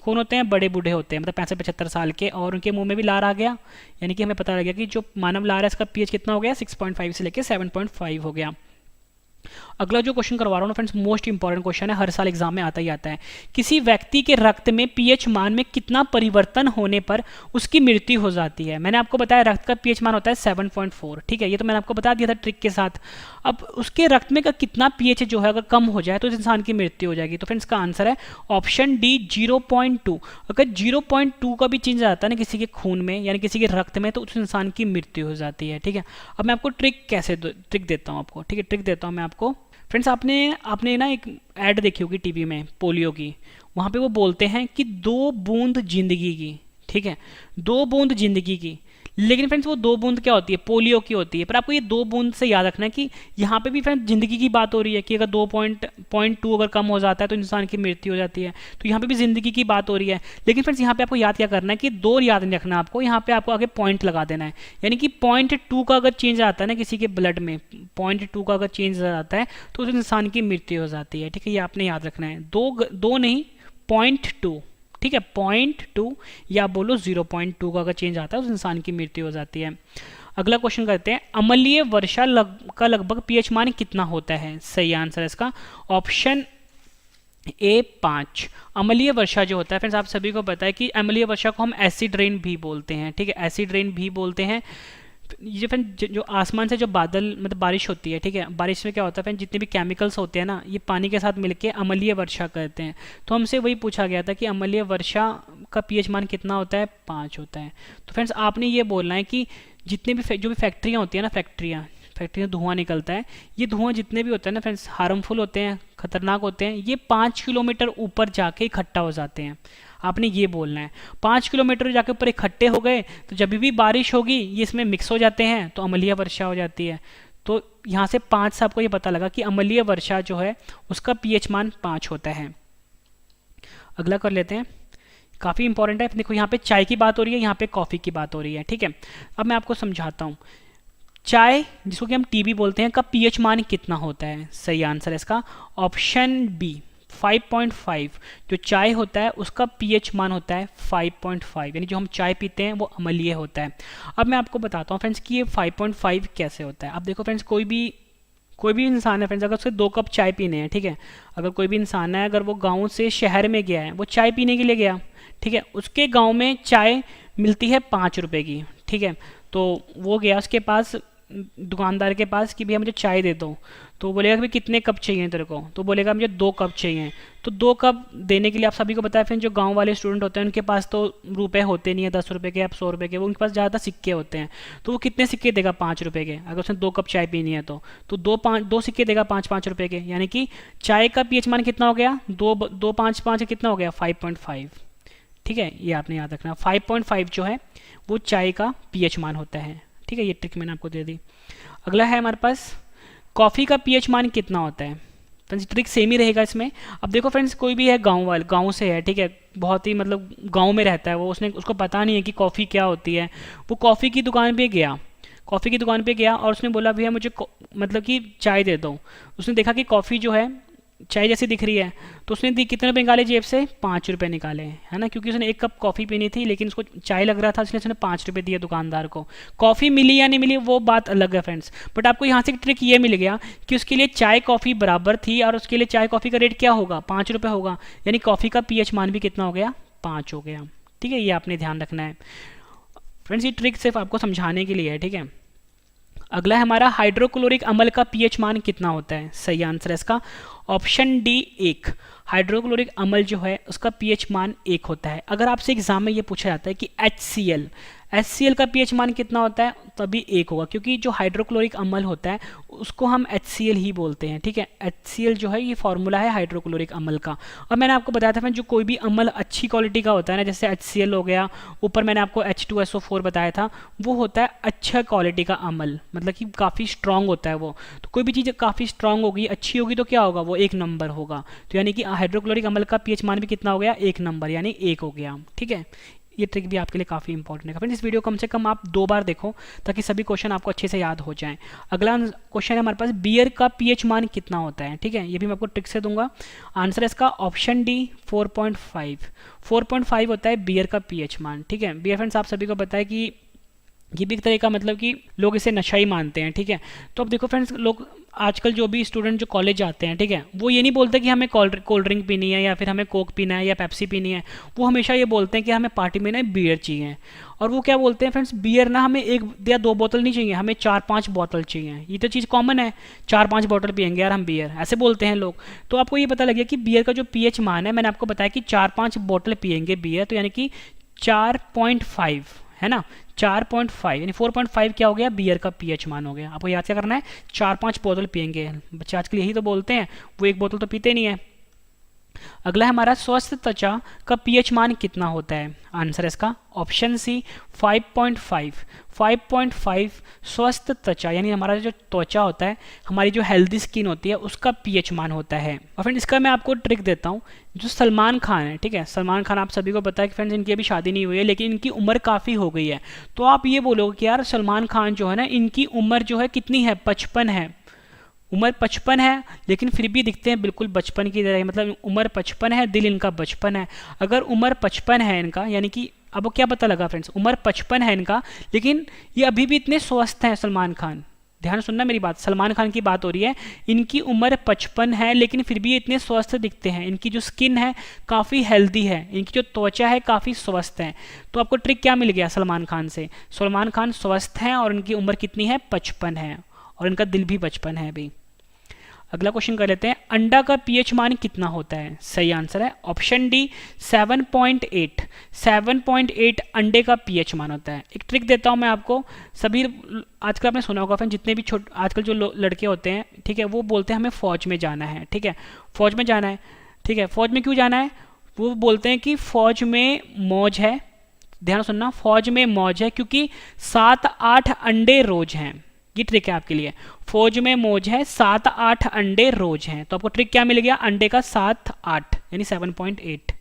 Speaker 1: कौन होते हैं? बड़े बूढ़े होते हैं, मतलब 65-75 साल के, और उनके मुंह में भी लार आ गया। यानी कि हमें पता लग गया कि जो मानव लार है इसका पीएच कितना हो गया, 6.5 से लेकर 7.5 हो गया। अगला जो क्वेश्चन करवा रहा हूँ फ्रेंड्स, मोस्ट इंपॉर्टेंट क्वेश्चन है, हर साल एग्जाम में आता ही आता है। किसी व्यक्ति के रक्त में पीएच मान में कितना परिवर्तन होने पर उसकी मृत्यु हो जाती है? मैंने आपको बताया रक्त का पीएच मान होता है 7.4, ठीक है, ये तो मैंने आपको बता दिया था ट्रिक के साथ। अब उसके रक्त में का कितना पीएच जो है अगर कम हो जाए तो इस इंसान की मृत्यु हो जाएगी। तो फ्रेंड्स का आंसर है ऑप्शन डी 0.2। अगर 0.2 का भी चेंज आता है ना किसी के खून में यानी किसी के रक्त में, तो उस इंसान की मृत्यु हो जाती है, ठीक है। अब मैं आपको ट्रिक देता हूँ आपको, ठीक है, ट्रिक देता हूँ मैं आपको। फ्रेंड्स आपने ना एक ऐड देखी होगी टीवी में पोलियो की, वहाँ पे वो बोलते हैं कि 2 बूंद जिंदगी की, ठीक है, 2 बूंद जिंदगी की। लेकिन फ्रेंड्स वो 2 बूंद क्या होती है? पोलियो की होती है। पर आपको ये 2 बूंद से याद रखना है कि यहाँ पे भी फ्रेंड्स जिंदगी की बात हो रही है कि अगर 2.2 अगर कम हो जाता है तो इंसान की मृत्यु हो जाती है। तो यहाँ पे भी जिंदगी की बात हो रही है। लेकिन फ्रेंड्स यहाँ पे आपको याद क्या करना है कि 2 याद नहीं रखना आपको, यहाँ पे आपको आगे पॉइंट लगा देना है। यानी कि 0.2 का अगर चेंज आता है ना किसी के ब्लड में, 0.2 का अगर चेंज आता है तो उस इंसान की मृत्यु हो जाती है, ठीक है, ये आपने याद रखना है। 2 नहीं 0.2, ठीक है, 0.2 या बोलो 0.2 का अगर चेंज आता है उस इंसान की मृत्यु हो जाती है। अगला क्वेश्चन करते हैं, अम्लीय वर्षा का लगभग पीएच मान कितना होता है? सही आंसर है इसका ऑप्शन ए 5। अम्लीय वर्षा जो होता है फ्रेंड्स आप सभी को पता है कि अम्लीय वर्षा को हम एसिड रेन भी बोलते हैं, ठीक है, एसिड रेन भी बोलते हैं। ये फ्रेंड जो आसमान से जो बादल मतलब बारिश होती है, ठीक है, बारिश में क्या होता है फ्रेंड, जितने भी केमिकल्स होते हैं ना ये पानी के साथ मिलके अम्लीय वर्षा करते हैं। तो हमसे वही पूछा गया था कि अम्लीय वर्षा का पीएच मान कितना होता है? 5 होता है। तो फ्रेंड्स आपने ये बोलना है कि जितने भी जो भी फैक्ट्रियाँ होती है ना, फैक्ट्री में धुआं निकलता है, ये धुआं जितने भी होते हैं ना फ्रेंड्स हार्मफुल होते हैं, खतरनाक होते हैं, ये 5 किलोमीटर ऊपर जाके इकट्ठा हो जाते हैं। आपने ये बोलना है 5 किलोमीटर जाके ऊपर इकट्ठे हो गए तो जब भी बारिश होगी ये इसमें मिक्स हो जाते हैं तो अम्लीय वर्षा हो जाती है। तो यहाँ से 5 से आपको ये पता लगा कि अम्लीय वर्षा जो है उसका पीएच मान 5 होता है। अगला कर लेते हैं, काफ़ी इंपॉर्टेंट है। देखो यहाँ पे चाय की बात हो रही है, यहाँ पे कॉफ़ी की बात हो रही है, ठीक है। अब मैं आपको समझाता हूँ। चाय जिसको कि हम टी भी बोलते हैं का पीएच मान कितना होता है? सही आंसर है इसका ऑप्शन बी 5.5। जो चाय होता है उसका पीएच मान होता है 5.5, यानी जो हम चाय पीते हैं वो अम्लीय होता है। अब मैं आपको बताता हूँ फ्रेंड्स कि ये 5.5 कैसे होता है। अब देखो फ्रेंड्स कोई भी इंसान है फ्रेंड्स, अगर उसे 2 कप चाय पीने हैं, ठीक है, अगर कोई भी इंसान है अगर वो गाँव से शहर में गया है, वो चाय पीने के लिए गया, ठीक है, उसके गाँव में चाय मिलती है 5 रुपये की, ठीक है, तो वो गया, उसके पास दुकानदार के पास कि भैया मुझे चाय दे दो, तो बोलेगा कि भाई कितने कप चाहिए तेरे को, तो बोलेगा मुझे 2 कप चाहिए। तो 2 कप देने के लिए आप सभी को पता है फिर जो गांव वाले स्टूडेंट होते हैं उनके पास तो रुपए होते नहीं है 10 रुपये के या 100 रुपये के, वो उनके पास ज़्यादा सिक्के होते हैं। तो वो कितने सिक्के देगा? 5 रुपये के। अगर उसने 2 कप चाय पीनी है तो 2 सिक्के देगा 5-5 रुपये के, यानी कि चाय का पीएच मान कितना हो गया? 2 5 5 कितना हो गया? 5.5। ठीक है, ये आपने याद रखना। 5.5 जो है वो चाय का पीएच मान होता है। ठीक है, ये ट्रिक मैंने आपको दे दी। अगला है हमारे पास कॉफ़ी का पीएच मान कितना होता है। फ्रेंड्स ट्रिक सेम ही रहेगा इसमें। अब देखो फ्रेंड्स, कोई भी है गांव से है, ठीक है, बहुत ही मतलब गांव में रहता है वो, उसको पता नहीं है कि कॉफ़ी क्या होती है। वो कॉफ़ी की दुकान पे गया और उसने बोला भैया मुझे मतलब कि चाय दे दो। उसने देखा कि कॉफ़ी जो है चाय जैसी दिख रही है, तो उसने दी कितने रुपए निकाले जेब से? 5 रुपये निकाले, है ना, क्योंकि उसने 1 कप कॉफ़ी पीनी थी लेकिन उसको चाय लग रहा था, इसलिए उसने 5 रुपये दिए दुकानदार को। कॉफ़ी मिली या नहीं मिली वो बात अलग है फ्रेंड्स, बट आपको यहाँ से एक ट्रिक ये मिल गया कि उसके लिए चाय कॉफ़ी बराबर थी और उसके लिए चाय कॉफ़ी का रेट क्या होगा? 5 रुपये होगा, यानी कॉफ़ी का पीएच मान भी कितना हो गया? 5 हो गया। ठीक है, ये आपने ध्यान रखना है फ्रेंड्स, ये ट्रिक सिर्फ आपको समझाने के लिए है। ठीक है, अगला है हमारा हाइड्रोक्लोरिक अम्ल का पीएच मान कितना होता है। सही आंसर है इसका ऑप्शन डी 1। हाइड्रोक्लोरिक अम्ल जो है उसका पीएच मान 1 होता है। अगर आपसे एग्जाम में ये पूछा जाता है कि HCl का पीएच मान कितना होता है, तभी 1 होगा, क्योंकि जो हाइड्रोक्लोरिक अम्ल होता है उसको हम HCl ही बोलते हैं। ठीक है, HCl जो है ये फॉर्मूला है हाइड्रोक्लोरिक अम्ल का। और मैंने आपको बताया था जो कोई भी अम्ल अच्छी क्वालिटी का होता है ना, जैसे HCl हो गया, ऊपर मैंने आपको H2SO4 बताया था, वो होता है अच्छा क्वालिटी का अम्ल, मतलब कि काफ़ी स्ट्रांग होता है वो। तो कोई भी चीज़ काफ़ी स्ट्रांग होगी, अच्छी होगी, तो क्या होगा? वो 1 नंबर होगा। तो यानी कि हाइड्रोक्लोरिक अम्ल का पीएच मान भी कितना हो गया? 1 नंबर, यानी 1 हो गया। ठीक है, ये ट्रिक भी आपके लिए काफ़ी इंपॉर्टेंट है फ्रेंड्स। इस वीडियो कम से कम आप 2 बार देखो ताकि सभी क्वेश्चन आपको अच्छे से याद हो जाएं। अगला क्वेश्चन है हमारे पास बियर का पीएच मान कितना होता है। ठीक है, ये भी मैं आपको ट्रिक से दूंगा। आंसर है इसका ऑप्शन डी 4.5। 4.5 होता है बियर का पीएच मान। ठीक है, बियर फ्रेंड्स आप सभी को पता है कि ये भी एक तरह का मतलब कि लोग इसे नशा ही मानते हैं। ठीक है, तो अब देखो फ्रेंड्स, लोग आजकल जो भी स्टूडेंट जो कॉलेज जाते हैं, ठीक है, वो ये नहीं बोलते कि हमें कोल्ड ड्रिंक पीनी है या फिर हमें कोक पीना है या पेप्सी पीनी है। वो हमेशा ये बोलते हैं कि हमें पार्टी में ना बियर चाहिए। और वो क्या बोलते हैं फ्रेंड्स, बियर ना हमें 1 या 2 बोतल नहीं चाहिए, हमें 4-5 बोतल चाहिए। ये तो चीज़ कॉमन है, 4-5 बोतल पियेंगे यार हम बियर, ऐसे बोलते हैं लोग। तो आपको ये पता लग गया कि बियर का जो पीएच मान है, मैंने आपको बताया कि 4-5 बोतल पियेंगे बियर, तो यानी कि 4.5 है ना, 4.5 यानी 4.5 क्या हो गया? बियर का पीएच मान हो गया। आपको याद क्या करना है? 4-5 बोतल पियेंगे। बच्चे आजकल यही तो बोलते हैं, वो 1 बोतल तो पीते नहीं है। अगला है हमारा स्वस्थ त्वचा का पीएच मान कितना होता है। आंसर है इसका ऑप्शन सी 5.5। 5.5 स्वस्थ त्वचा यानी हमारा जो त्वचा होता है, हमारी जो हेल्दी स्किन होती है, उसका पीएच मान होता है। और फ्रेंड इसका मैं आपको ट्रिक देता हूँ। जो सलमान खान है, ठीक है, सलमान खान आप सभी को पता है कि फ्रेंड्स इनकी अभी शादी नहीं हुई है, लेकिन इनकी उम्र काफ़ी हो गई है। तो आप ये बोलोगे कि यार सलमान खान जो है ना, इनकी उम्र जो है कितनी है? 55 है। उम्र 55 है, लेकिन फिर भी दिखते हैं बिल्कुल बचपन की तरह, मतलब उम्र 55 है, दिल इनका बचपन है। अगर उम्र 55 है इनका, यानी कि अब क्या पता लगा फ्रेंड्स, उम्र 55 है इनका, लेकिन ये अभी भी इतने स्वस्थ हैं सलमान खान। ध्यान सुनना मेरी बात, सलमान खान की बात हो रही है। इनकी उम्र 55 है, लेकिन फिर भी ये इतने स्वस्थ दिखते हैं। इनकी जो स्किन है काफ़ी हेल्दी है, इनकी जो त्वचा है काफ़ी स्वस्थ है। तो आपको ट्रिक क्या मिल गया सलमान खान से? सलमान खान स्वस्थ हैं और इनकी उम्र कितनी है? 55 है, और इनका दिल भी 55 है अभी। अगला क्वेश्चन कर लेते हैं, अंडा का पीएच मान कितना होता है? सही आंसर है ऑप्शन डी 7.8। 7.8 अंडे का पीएच मान होता है। एक ट्रिक देता हूं मैं आपको, सभी आजकल आपने सुना होगा, जितने भी आजकल जो लड़के होते हैं, ठीक है, वो बोलते हैं हमें फौज में जाना है। ठीक है, फौज में जाना है। ठीक है, फौज में क्यों जाना है? वो बोलते हैं कि फौज में मौज है। ध्यान सुनना, फौज में मौज है क्योंकि 7-8 अंडे रोज हैं। ये ट्रिक है आपके लिए, फौज में मौज है, 7-8 अंडे रोज हैं। तो आपको ट्रिक क्या मिल गया? अंडे का 7-8 यानी 7.8।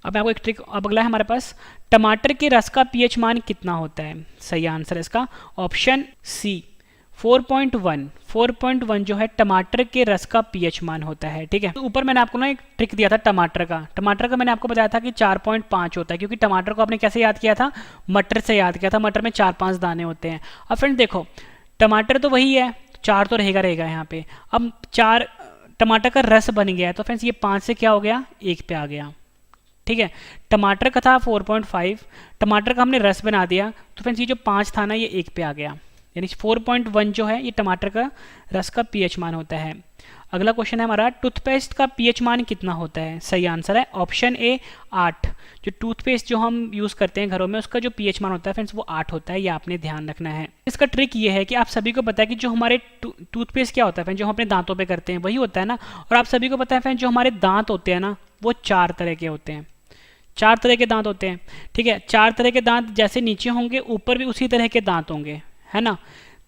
Speaker 1: अब आपको एक ट्रिक, अब अगला है हमारे पास, टमाटर के रस का पीएच मान कितना होता है? सही आंसर है इसका ऑप्शन सी 4.1। 4.1 जो है टमाटर के रस का पीएच मान होता है। ठीक है, तो ऊपर मैंने आपको ना एक ट्रिक दिया था टमाटर का मैंने आपको बताया था कि 4.5 होता है, क्योंकि टमाटर को आपने कैसे याद किया था? मटर से याद किया था। मटर में 4-5 दाने होते हैं। अब फ्रेंड देखो, टमाटर तो वही है, 4 तो रहेगा यहाँ पे। अब 4 टमाटर का रस बन गया है, तो फ्रेंड्स ये 5 से क्या हो गया? 1 पे आ गया। ठीक है। टमाटर का था 4.5, टमाटर का हमने रस बना दिया, तो फ्रेंड्स ये जो 5 था ना ये 1 पे आ गया, यानी 4.1 जो है ये टमाटर का रस का पीएच मान होता है। अगला क्वेश्चन है हमारा, टूथपेस्ट का पीएच मान कितना होता है? सही आंसर है ऑप्शन ए 8। जो टूथपेस्ट जो हम यूज़ करते हैं घरों में उसका जो पीएच मान होता है फ्रेंड्स वो 8 होता है, ये आपने ध्यान रखना है। इसका ट्रिक ये है कि आप सभी को पता है कि जो हमारे टूथपेस्ट क्या होता है फ्रेंड्स, जो हम अपने दांतों पे करते हैं वही होता है ना, और आप सभी को पता है फ्रेंड्स जो हमारे दांत होते हैं ना वो 4 तरह के होते हैं, 4 तरह के दांत होते हैं, ठीक है। 4 तरह के दांत जैसे नीचे होंगे ऊपर भी उसी तरह के दांत होंगे, है ना।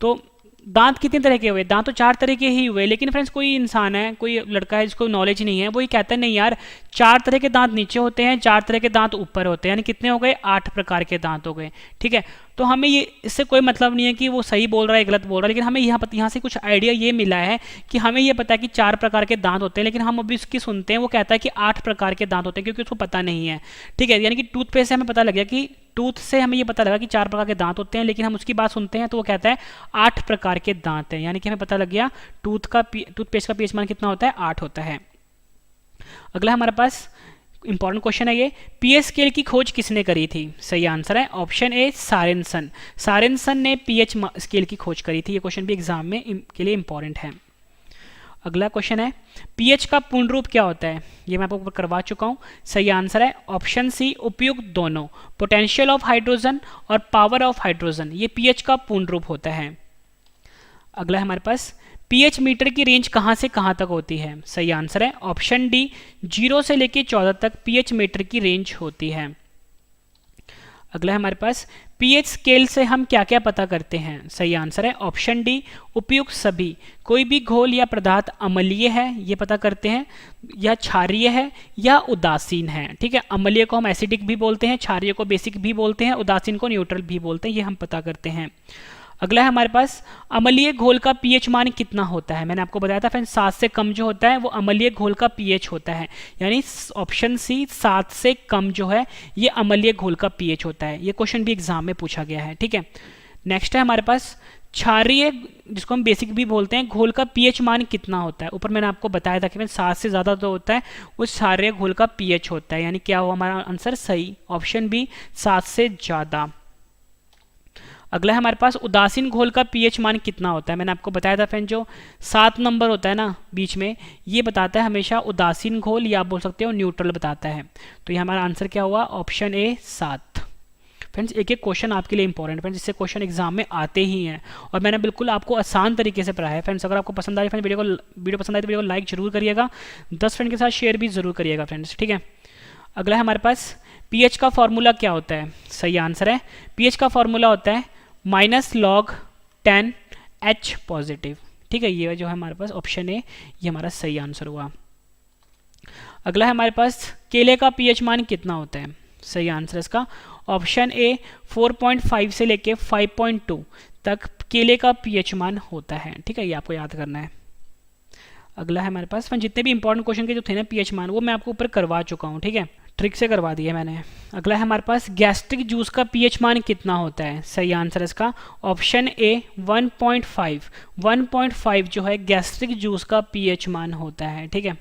Speaker 1: तो दांत कितने तरह के हुए? दांत तो 4 तरह के ही हुए, लेकिन फ्रेंड्स कोई इंसान है, कोई लड़का है जिसको नॉलेज नहीं है, वो ही कहता है नहीं यार 4 तरह के दांत नीचे होते हैं, 4 तरह के दांत ऊपर होते हैं, यानी कितने हो गए? 8 प्रकार के दांत हो गए, ठीक है। तो हमें ये इससे कोई मतलब नहीं है कि वो सही बोल रहा है गलत बोल रहा है, लेकिन हमें यहाँ से कुछ आइडिया ये मिला है कि हमें ये पता है कि 4 प्रकार के दांत होते हैं, लेकिन हम अभी उसकी सुनते हैं वो कहता है कि 8 प्रकार के दांत होते हैं, क्योंकि उसको पता नहीं है, ठीक है। यानी कि टूथपेस्ट से हमें पता लग गया कि टूथ से हमें ये पता लगा कि 4 प्रकार के दांत होते हैं, लेकिन हम उसकी बात सुनते हैं तो वो कहता है 8 प्रकार के दांत हैं, यानी कि हमें पता लग गया टूथपेस्ट का पीएच मान कितना होता है? 8 होता है। अगला हमारे पास इंपॉर्टेंट क्वेश्चन है ये, पीएच स्केल की खोज किसने करी थी? सही आंसर है ऑप्शन ए सारेनसन। सारेनसन ने पीएच स्केल की खोज करी थी। ये क्वेश्चन भी एग्जाम में के लिए इंपॉर्टेंट है। अगला क्वेश्चन है, पीएच का पूर्ण रूप क्या होता है? ये मैं आपको करवा चुका हूँ। सही आंसर है ऑप्शन सी उपयुक्त दोनों, पोटेंशियल ऑफ हाइड्रोजन और पावर ऑफ हाइड्रोजन, ये पीएच का पूर्ण रूप होता है। अगला है हमारे पास, पीएच मीटर की रेंज कहाँ से कहाँ तक होती है? सही आंसर है ऑप्शन डी 0 से लेकर 14 तक पीएच मीटर की रेंज होती है। अगला है हमारे पास, पीएच स्केल से हम क्या क्या पता करते हैं? सही आंसर है ऑप्शन डी उपयुक्त सभी, कोई भी घोल या पदार्थ अम्लीय है ये पता करते हैं, या क्षारीय है या उदासीन है, ठीक है। अम्लीय को हम एसिडिक भी बोलते हैं, क्षारीय को बेसिक भी बोलते हैं, उदासीन को न्यूट्रल भी बोलते हैं, ये हम पता करते हैं। अगला है हमारे पास, अम्लीय घोल का पीएच मान कितना होता है? मैंने आपको बताया था फ्रेंड्स 7 से कम जो होता है वो अम्लीय घोल का पीएच होता है, यानी ऑप्शन सी 7 से कम जो है ये अम्लीय घोल का पीएच होता है। ये क्वेश्चन भी एग्जाम में पूछा गया है, ठीक है। नेक्स्ट है हमारे पास, क्षारीय जिसको हम बेसिक भी बोलते हैं घोल का पीएच मान कितना होता है? ऊपर मैंने आपको बताया था कि 7 से ज़्यादा तो होता है उस क्षारीय घोल का पीएच होता है, यानी क्या हुआ हमारा आंसर सही, ऑप्शन बी 7 से ज़्यादा। अगला है हमारे पास, उदासीन घोल का पीएच मान कितना होता है? मैंने आपको बताया था फ्रेंड जो 7 नंबर होता है ना बीच में, ये बताता है हमेशा उदासीन घोल, या आप बोल सकते हो न्यूट्रल बताता है। तो ये हमारा आंसर क्या हुआ? Option A 7। फ्रेंड्स एक एक क्वेश्चन आपके लिए इंपॉर्टेंट फ्रेंड्स, जिससे क्वेश्चन एग्जाम में आते ही हैं, और मैंने बिल्कुल आपको आसान तरीके से पढ़ाया है फ्रेंड्स। अगर आपको पसंद आ रही फ्रेंड्स वीडियो पसंद आए तो वीडियो को लाइक जरूर करिएगा, 10 फ्रेंड के साथ शेयर भी जरूर करिएगा फ्रेंड्स, ठीक है। अगला है हमारे पास, पीएच का फॉर्मूला क्या होता है? सही आंसर है पीएच का फॉर्मूला होता है -log10H पॉजिटिव, ठीक है। ये जो है हमारे पास ऑप्शन ए ये हमारा सही आंसर हुआ। अगला है हमारे पास, केले का पीएच मान कितना होता है? सही आंसर इसका ऑप्शन ए 4.5 से लेके 5.2 तक केले का पीएच मान होता है, ठीक है। ये आपको याद करना है। अगला है हमारे पास, जितने भी इंपॉर्टेंट क्वेश्चन के जो थे ना पीएच मान वो मैं आपको ऊपर करवा चुका हूँ, ठीक है, ट्रिक से करवा दिया मैंने। अगला है हमारे पास, गैस्ट्रिक जूस का पीएच मान कितना होता है? सही आंसर इसका ऑप्शन ए 1.5। 1.5 जो है गैस्ट्रिक जूस का पीएच मान होता है, ठीक है।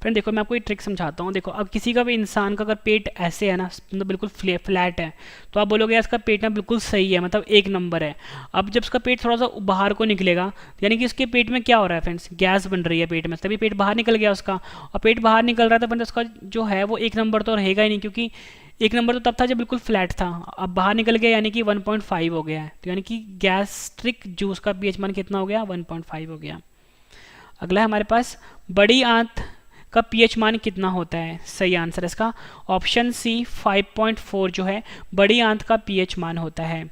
Speaker 1: फ्रेंड देखो मैं आपको एक ट्रिक समझाता हूँ। देखो अब किसी का भी इंसान का अगर पेट ऐसे है ना, मतलब बिल्कुल फ्लैट है, तो आप बोलोगे यार इसका पेट ना बिल्कुल सही है, मतलब 1 नंबर है। अब जब उसका पेट थोड़ा सा बाहर को निकलेगा, यानी कि उसके पेट में क्या हो रहा है फ्रेंड्स, गैस बन रही है पेट में, तभी पेट बाहर निकल गया उसका, और पेट बाहर निकल रहा है तो फ्रेंड्स उसका जो है वो 1 नंबर तो रहेगा ही नहीं, क्योंकि 1 नंबर तो तब था जब बिल्कुल फ्लैट था, अब बाहर निकल गया यानी कि 1.5 हो गया है, तो यानी कि गैस्ट्रिक जूस का पीएच मान कितना हो गया? 1.5 हो गया। अगला है हमारे पास, बड़ी आंत का पीएच मान कितना होता है? सही आंसर इसका ऑप्शन सी 5.4 जो है बड़ी आंत का पीएच मान होता है।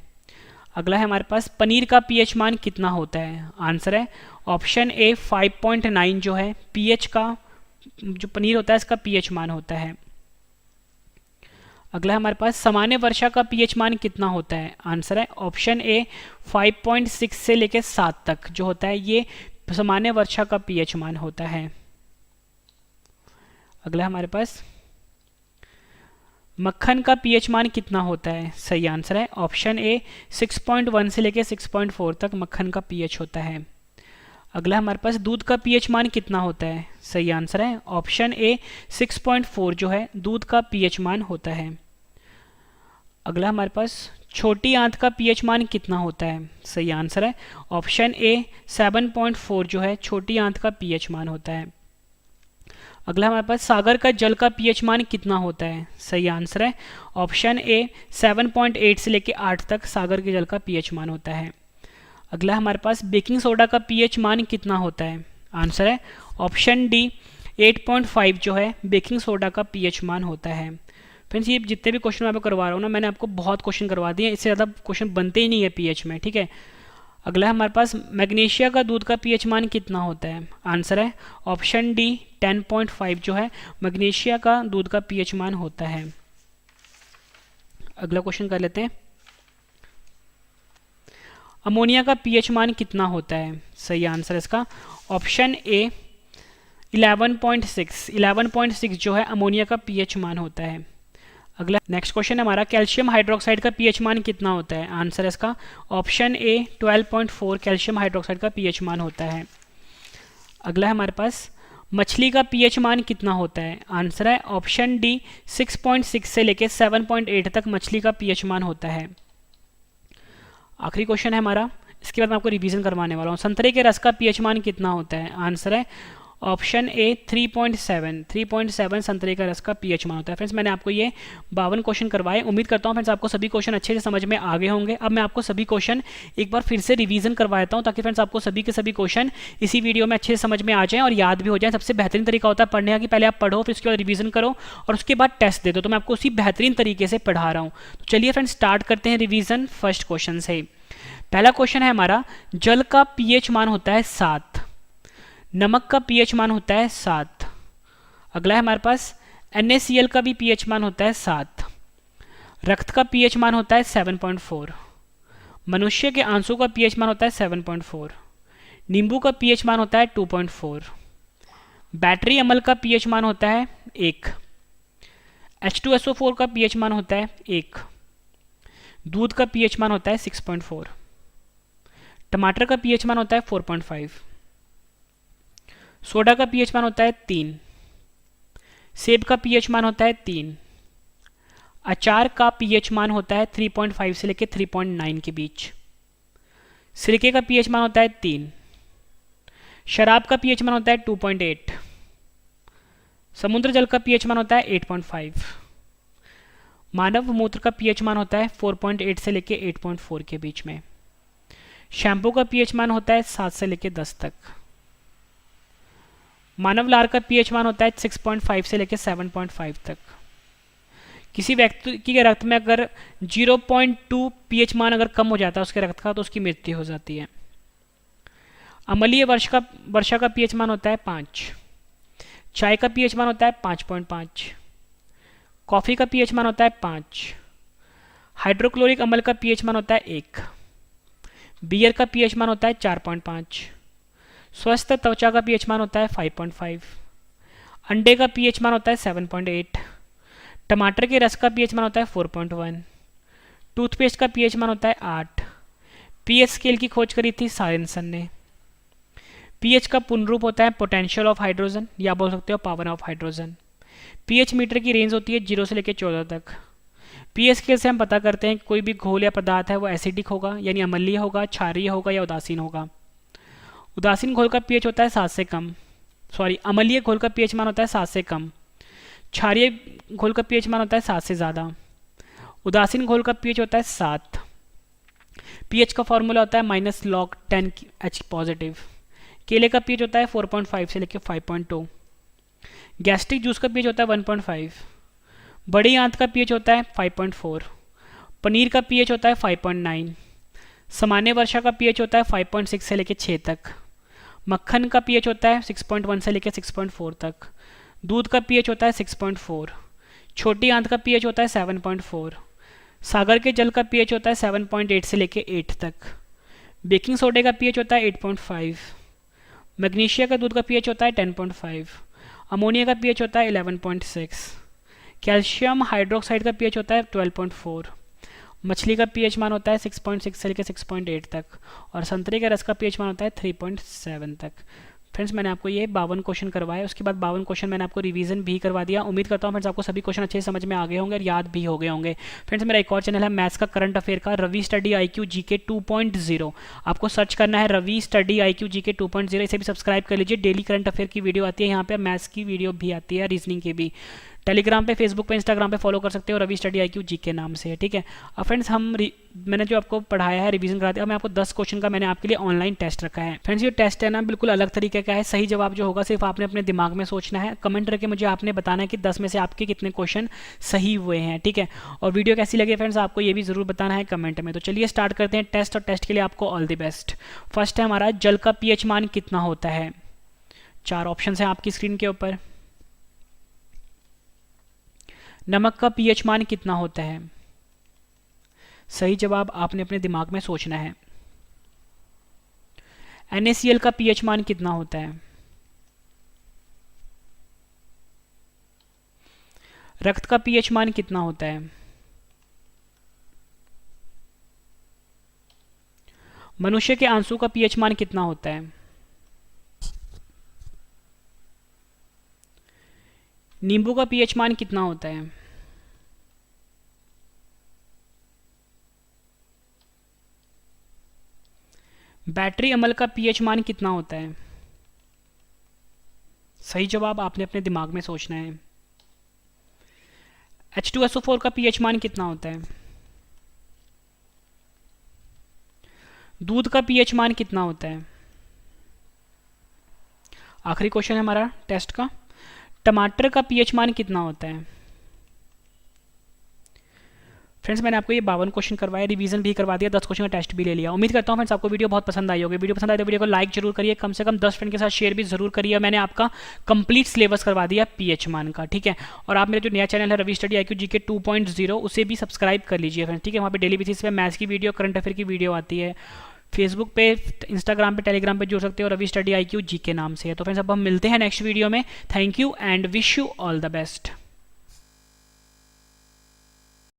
Speaker 1: अगला है हमारे पास, पनीर का पीएच मान कितना होता है? आंसर है ऑप्शन ए 5.9 जो है पीएच का, जो पनीर होता है इसका पीएच मान होता है। अगला है हमारे पास, सामान्य वर्षा का पीएच मान कितना होता है? आंसर है ऑप्शन ए 5.6 से लेकर 7 तक जो होता है ये सामान्य वर्षा का पीएच मान होता है। अगला हमारे पास, मक्खन का पीएच मान कितना होता है? सही आंसर है ऑप्शन ए 6.1 से लेकर 6.4 तक मक्खन का पीएच होता है। अगला हमारे पास दूध का पीएच मान कितना होता है? सही आंसर है ऑप्शन ए 6.4 जो है दूध का पीएच मान होता है। अगला हमारे पास छोटी आंत का पीएच मान कितना होता है? सही आंसर है ऑप्शन ए 7.4 जो है छोटी आंत का पीएच मान होता है। अगला हमारे पास सागर का जल का पीएच मान कितना होता है? सही आंसर है ऑप्शन ए 7.8 से लेके 8 तक सागर के जल का पीएच मान होता है। अगला हमारे पास बेकिंग सोडा का पीएच मान कितना होता है? आंसर है ऑप्शन डी 8.5 जो है बेकिंग सोडा का पीएच मान होता है। फ्रेंड्स ये जितने भी क्वेश्चन मैं आपको करवा रहा हूँ ना, मैंने आपको बहुत क्वेश्चन करवा दिए, इससे ज़्यादा क्वेश्चन बनते ही नहीं है पीएच में, ठीक है। अगला हमारे पास मैग्नीशिया का दूध का पीएच मान कितना होता है? आंसर है ऑप्शन डी 10.5 जो है मैग्नीशिया का दूध का पीएच मान होता है। अगला क्वेश्चन कर लेते हैं, अमोनिया का पीएच मान कितना होता है? सही आंसर है इसका ऑप्शन ए 11.6 जो है अमोनिया का पीएच मान होता है। अगला नेक्स्ट क्वेश्चन है हमारा, कैल्शियम हाइड्रोक्साइड का पीएच मान कितना होता है? आंसर है इसका ऑप्शन ए 12.4 कैल्शियम हाइड्रोक्साइड का पीएच मान होता है। अगला है हमारे पास मछली का पीएच मान कितना होता है? आंसर है ऑप्शन डी 6.6 से लेके 7.8 तक मछली का पीएच मान होता है। आखिरी क्वेश्चन है हमारा, इसके बाद मैं आपको रिवीजन करवाने वाला हूँ, संतरे के रस का पीएच मान कितना होता है? आंसर है ऑप्शन ए 3.7 संतरे का रस का पीएच मान होता है। फ्रेंड्स मैंने आपको ये 52 क्वेश्चन करवाए, उम्मीद करता हूँ फ्रेंड्स आपको सभी क्वेश्चन अच्छे से समझ में आ गए होंगे। अब मैं आपको सभी क्वेश्चन एक बार फिर से रिवीजन करवाता हूँ ताकि फ्रेंड्स आपको सभी के सभी क्वेश्चन इसी वीडियो में अच्छे से समझ में आ जाएं और याद भी हो जाए। सबसे बेहतरीन तरीका होता है पढ़ने का कि पहले आप पढ़ो, फिर उसके बाद रिवीजन करो और उसके बाद टेस्ट दे दो। तो मैं आपको उसी बेहतरीन तरीके से पढ़ा रहा हूँ। तो चलिए फ्रेंड्स स्टार्ट करते हैं रिवीजन फर्स्ट क्वेश्चन से। पहला क्वेश्चन है हमारा, जल का पीएच मान होता है 7, नमक का पीएच मान होता है 7। अगला है हमारे पास NaCl का भी पीएच मान होता है 7, रक्त का पीएच मान होता है 7.4, मनुष्य के आंसू का पीएच मान होता है 7.4, नींबू का पीएच मान होता है 2.4, बैटरी अम्ल का पीएच मान होता है 1, H2SO4 का पीएच मान होता है 1, दूध का पीएच मान होता है 6.4, टमाटर का पीएच मान होता है 4.5, सोडा का पीएच मान होता है 3, सेब का पीएच मान होता है 3, अचार का पीएच मान होता है 3.5 से लेकर 3.9 के बीच, सिरके का पीएच मान होता है 3, शराब का पीएच मान होता है 2.8, समुद्र जल का पीएच मान होता है 8.5, मानव मूत्र का पीएच मान होता है 4.8 से लेकर 8.4 के बीच में, शैम्पू का पीएच मान होता है 7 से लेकर 10 तक, मानव लार का पीएच मान होता है 6.5 से लेकर 7.5 तक। किसी व्यक्ति के रक्त में अगर 0.2 पीएच मान अगर कम हो जाता है उसके रक्त का तो उसकी मृत्यु हो जाती है। अम्लीय वर्षा का पीएच मान होता है 5, चाय का पीएच मान होता है 5.5, कॉफ़ी का पीएच मान होता है 5, हाइड्रोक्लोरिक अम्ल का पीएच मान होता है 1, बियर का पीएच मान होता है 4.5, स्वस्थ त्वचा का पीएच मान होता है 5.5, अंडे का पीएच मान होता है 7.8, टमाटर के रस का पीएच मान होता है 4.1, टूथपेस्ट का पीएच मान होता है 8। पीएच स्केल की खोज करी थी सारेंसन ने। पीएच का पूर्ण रूप होता है पोटेंशियल ऑफ हाइड्रोजन या बोल सकते हो power of hydrogen. PH meter की रेंज होती है 0 से लेकर 14 तक। पीएच स्केल से हम पता करते हैं कि कोई भी घोल या पदार्थ है वो एसिडिक होगा यानी अम्लीय होगा, क्षारीय होगा या उदासीन होगा। उदासीन घोल का पीएच होता है 7 से कम, अम्लीय घोल का पीएच मान होता है 7 से कम, क्षारीय घोल का पीएच मान होता है 7 से ज़्यादा, उदासीन घोल का पीएच होता है 7। पीएच का फॉर्मूला होता है -log10H पॉजिटिव। केले का पीएच होता है 4.5 से लेकर 5.2। गैस्ट्रिक जूस का पीएच होता है 1.5। बड़ी आंत का पीएच होता है 5.4। पनीर का पीएच होता है 5.9। सामान्य वर्षा का पीएच होता है 5.6 से लेकर 6 तक। मक्खन का पीएच होता है 6.1 से लेकर 6.4 तक। दूध का पीएच होता है 6.4। छोटी आंत का पीएच होता है 7.4। सागर के जल का पीएच होता है 7.8 से लेकर 8 तक। बेकिंग सोडे का पीएच होता है 8.5। मैग्नीशिया का दूध का पीएच होता है 10.5। अमोनिया का पीएच होता है 11.6। कैल्शियम हाइड्रोक्साइड का पीएच होता है 12.4 मछली का पीएच मान होता है 6.6 से लेकर 6.8 तक, और संतरे के रस का पीएच मान होता है 3.7 तक। फ्रेंड्स मैंने आपको ये 52 क्वेश्चन करवाए, उसके बाद 52 क्वेश्चन मैंने आपको रिवीजन भी करवा दिया। उम्मीद करता हूँ फ्रेंड्स आपको सभी क्वेश्चन अच्छे से समझ में आ गए होंगे और याद भी हो गए होंगे। फ्रेंड्स मेरा एक और चैनल है मैथ्स का करंट अफेयर का, रवि स्टडी IQ GK 2.0। आपको सर्च करना है रवि स्टडी IQ GK 2.0, इसे भी सब्सक्राइब कर लीजिए। डेली करंट अफेयर की वीडियो आती है यहाँ पे, मैथ्स की वीडियो भी आती है, रीजनिंग की भी। टेलीग्राम पे, फेसबुक पे, इंस्टाग्राम पे फॉलो कर सकते हो, रवि स्टडी IQ GK नाम से है, ठीक है। अब फ्रेंड्स मैंने जो आपको पढ़ाया है, रिवीजन करा दिया, मैं आपको 10 क्वेश्चन का मैंने आपके लिए ऑनलाइन टेस्ट रखा है। फ्रेंड्स ये टेस्ट है ना बिल्कुल अलग तरीके का है, सही जवाब जो होगा सिर्फ आपने अपने दिमाग में सोचना है। कमेंट करके मुझे आपने बताना है कि 10 में से आपके कितने क्वेश्चन सही हुए हैं, ठीक है। और वीडियो कैसी लगी फ्रेंड्स आपको ये भी जरूर बताना है कमेंट में। तो चलिए स्टार्ट करते हैं टेस्ट, और टेस्ट के लिए आपको ऑल द बेस्ट। फर्स्ट है हमारा, जल का पीएच मान कितना होता है। 4 ऑप्शन है आपकी स्क्रीन के ऊपर। नमक का पीएच मान कितना होता है। सही जवाब आपने अपने दिमाग में सोचना है। NaCl का पीएच मान कितना होता है। रक्त का पीएच मान कितना होता है। मनुष्य के आंसू का पीएच मान कितना होता है। नींबू का पीएच मान कितना होता है। बैटरी अम्ल का पीएच मान कितना होता है। सही जवाब आपने अपने दिमाग में सोचना है। H2SO4 का पीएच मान कितना होता है। दूध का पीएच मान कितना होता है। आखिरी क्वेश्चन है हमारा टेस्ट का, टमाटर का पीएच मान कितना होता है। फ्रेंड्स मैंने आपको ये 52 क्वेश्चन करवाए, रिवीजन भी करवा दिया, 10 क्वेश्चन का टेस्ट भी ले लिया। उम्मीद करता हूँ फ्रेंड्स आपको वीडियो बहुत पसंद आई होगी। वीडियो पसंद आए तो वीडियो को लाइक जरूर करिए, कम से कम 10 फ्रेंड के साथ शेयर भी जरूर करिए। मैंने आपका कंप्लीट सिलेबस करवा दिया पीएच मान का, ठीक है। और आप मेरा जो नया चैनल है रवि स्टडी IQ GK 2.0 उसे भी सब्सक्राइब कर लीजिए फ्रेंड्स, ठीक है। वहाँ पे डेली बेसिस पे मैथ्स की वीडियो, करंट अफेयर की वीडियो आती है। फेसबुक पे, इंस्टाग्राम पे, टेलीग्राम पे जुड़ सकते हो, रवि स्टडी IQ GK नाम से है। तो फ्रेंड्स अब हम मिलते हैं नेक्स्ट वीडियो में। Thank you and wish you all the best.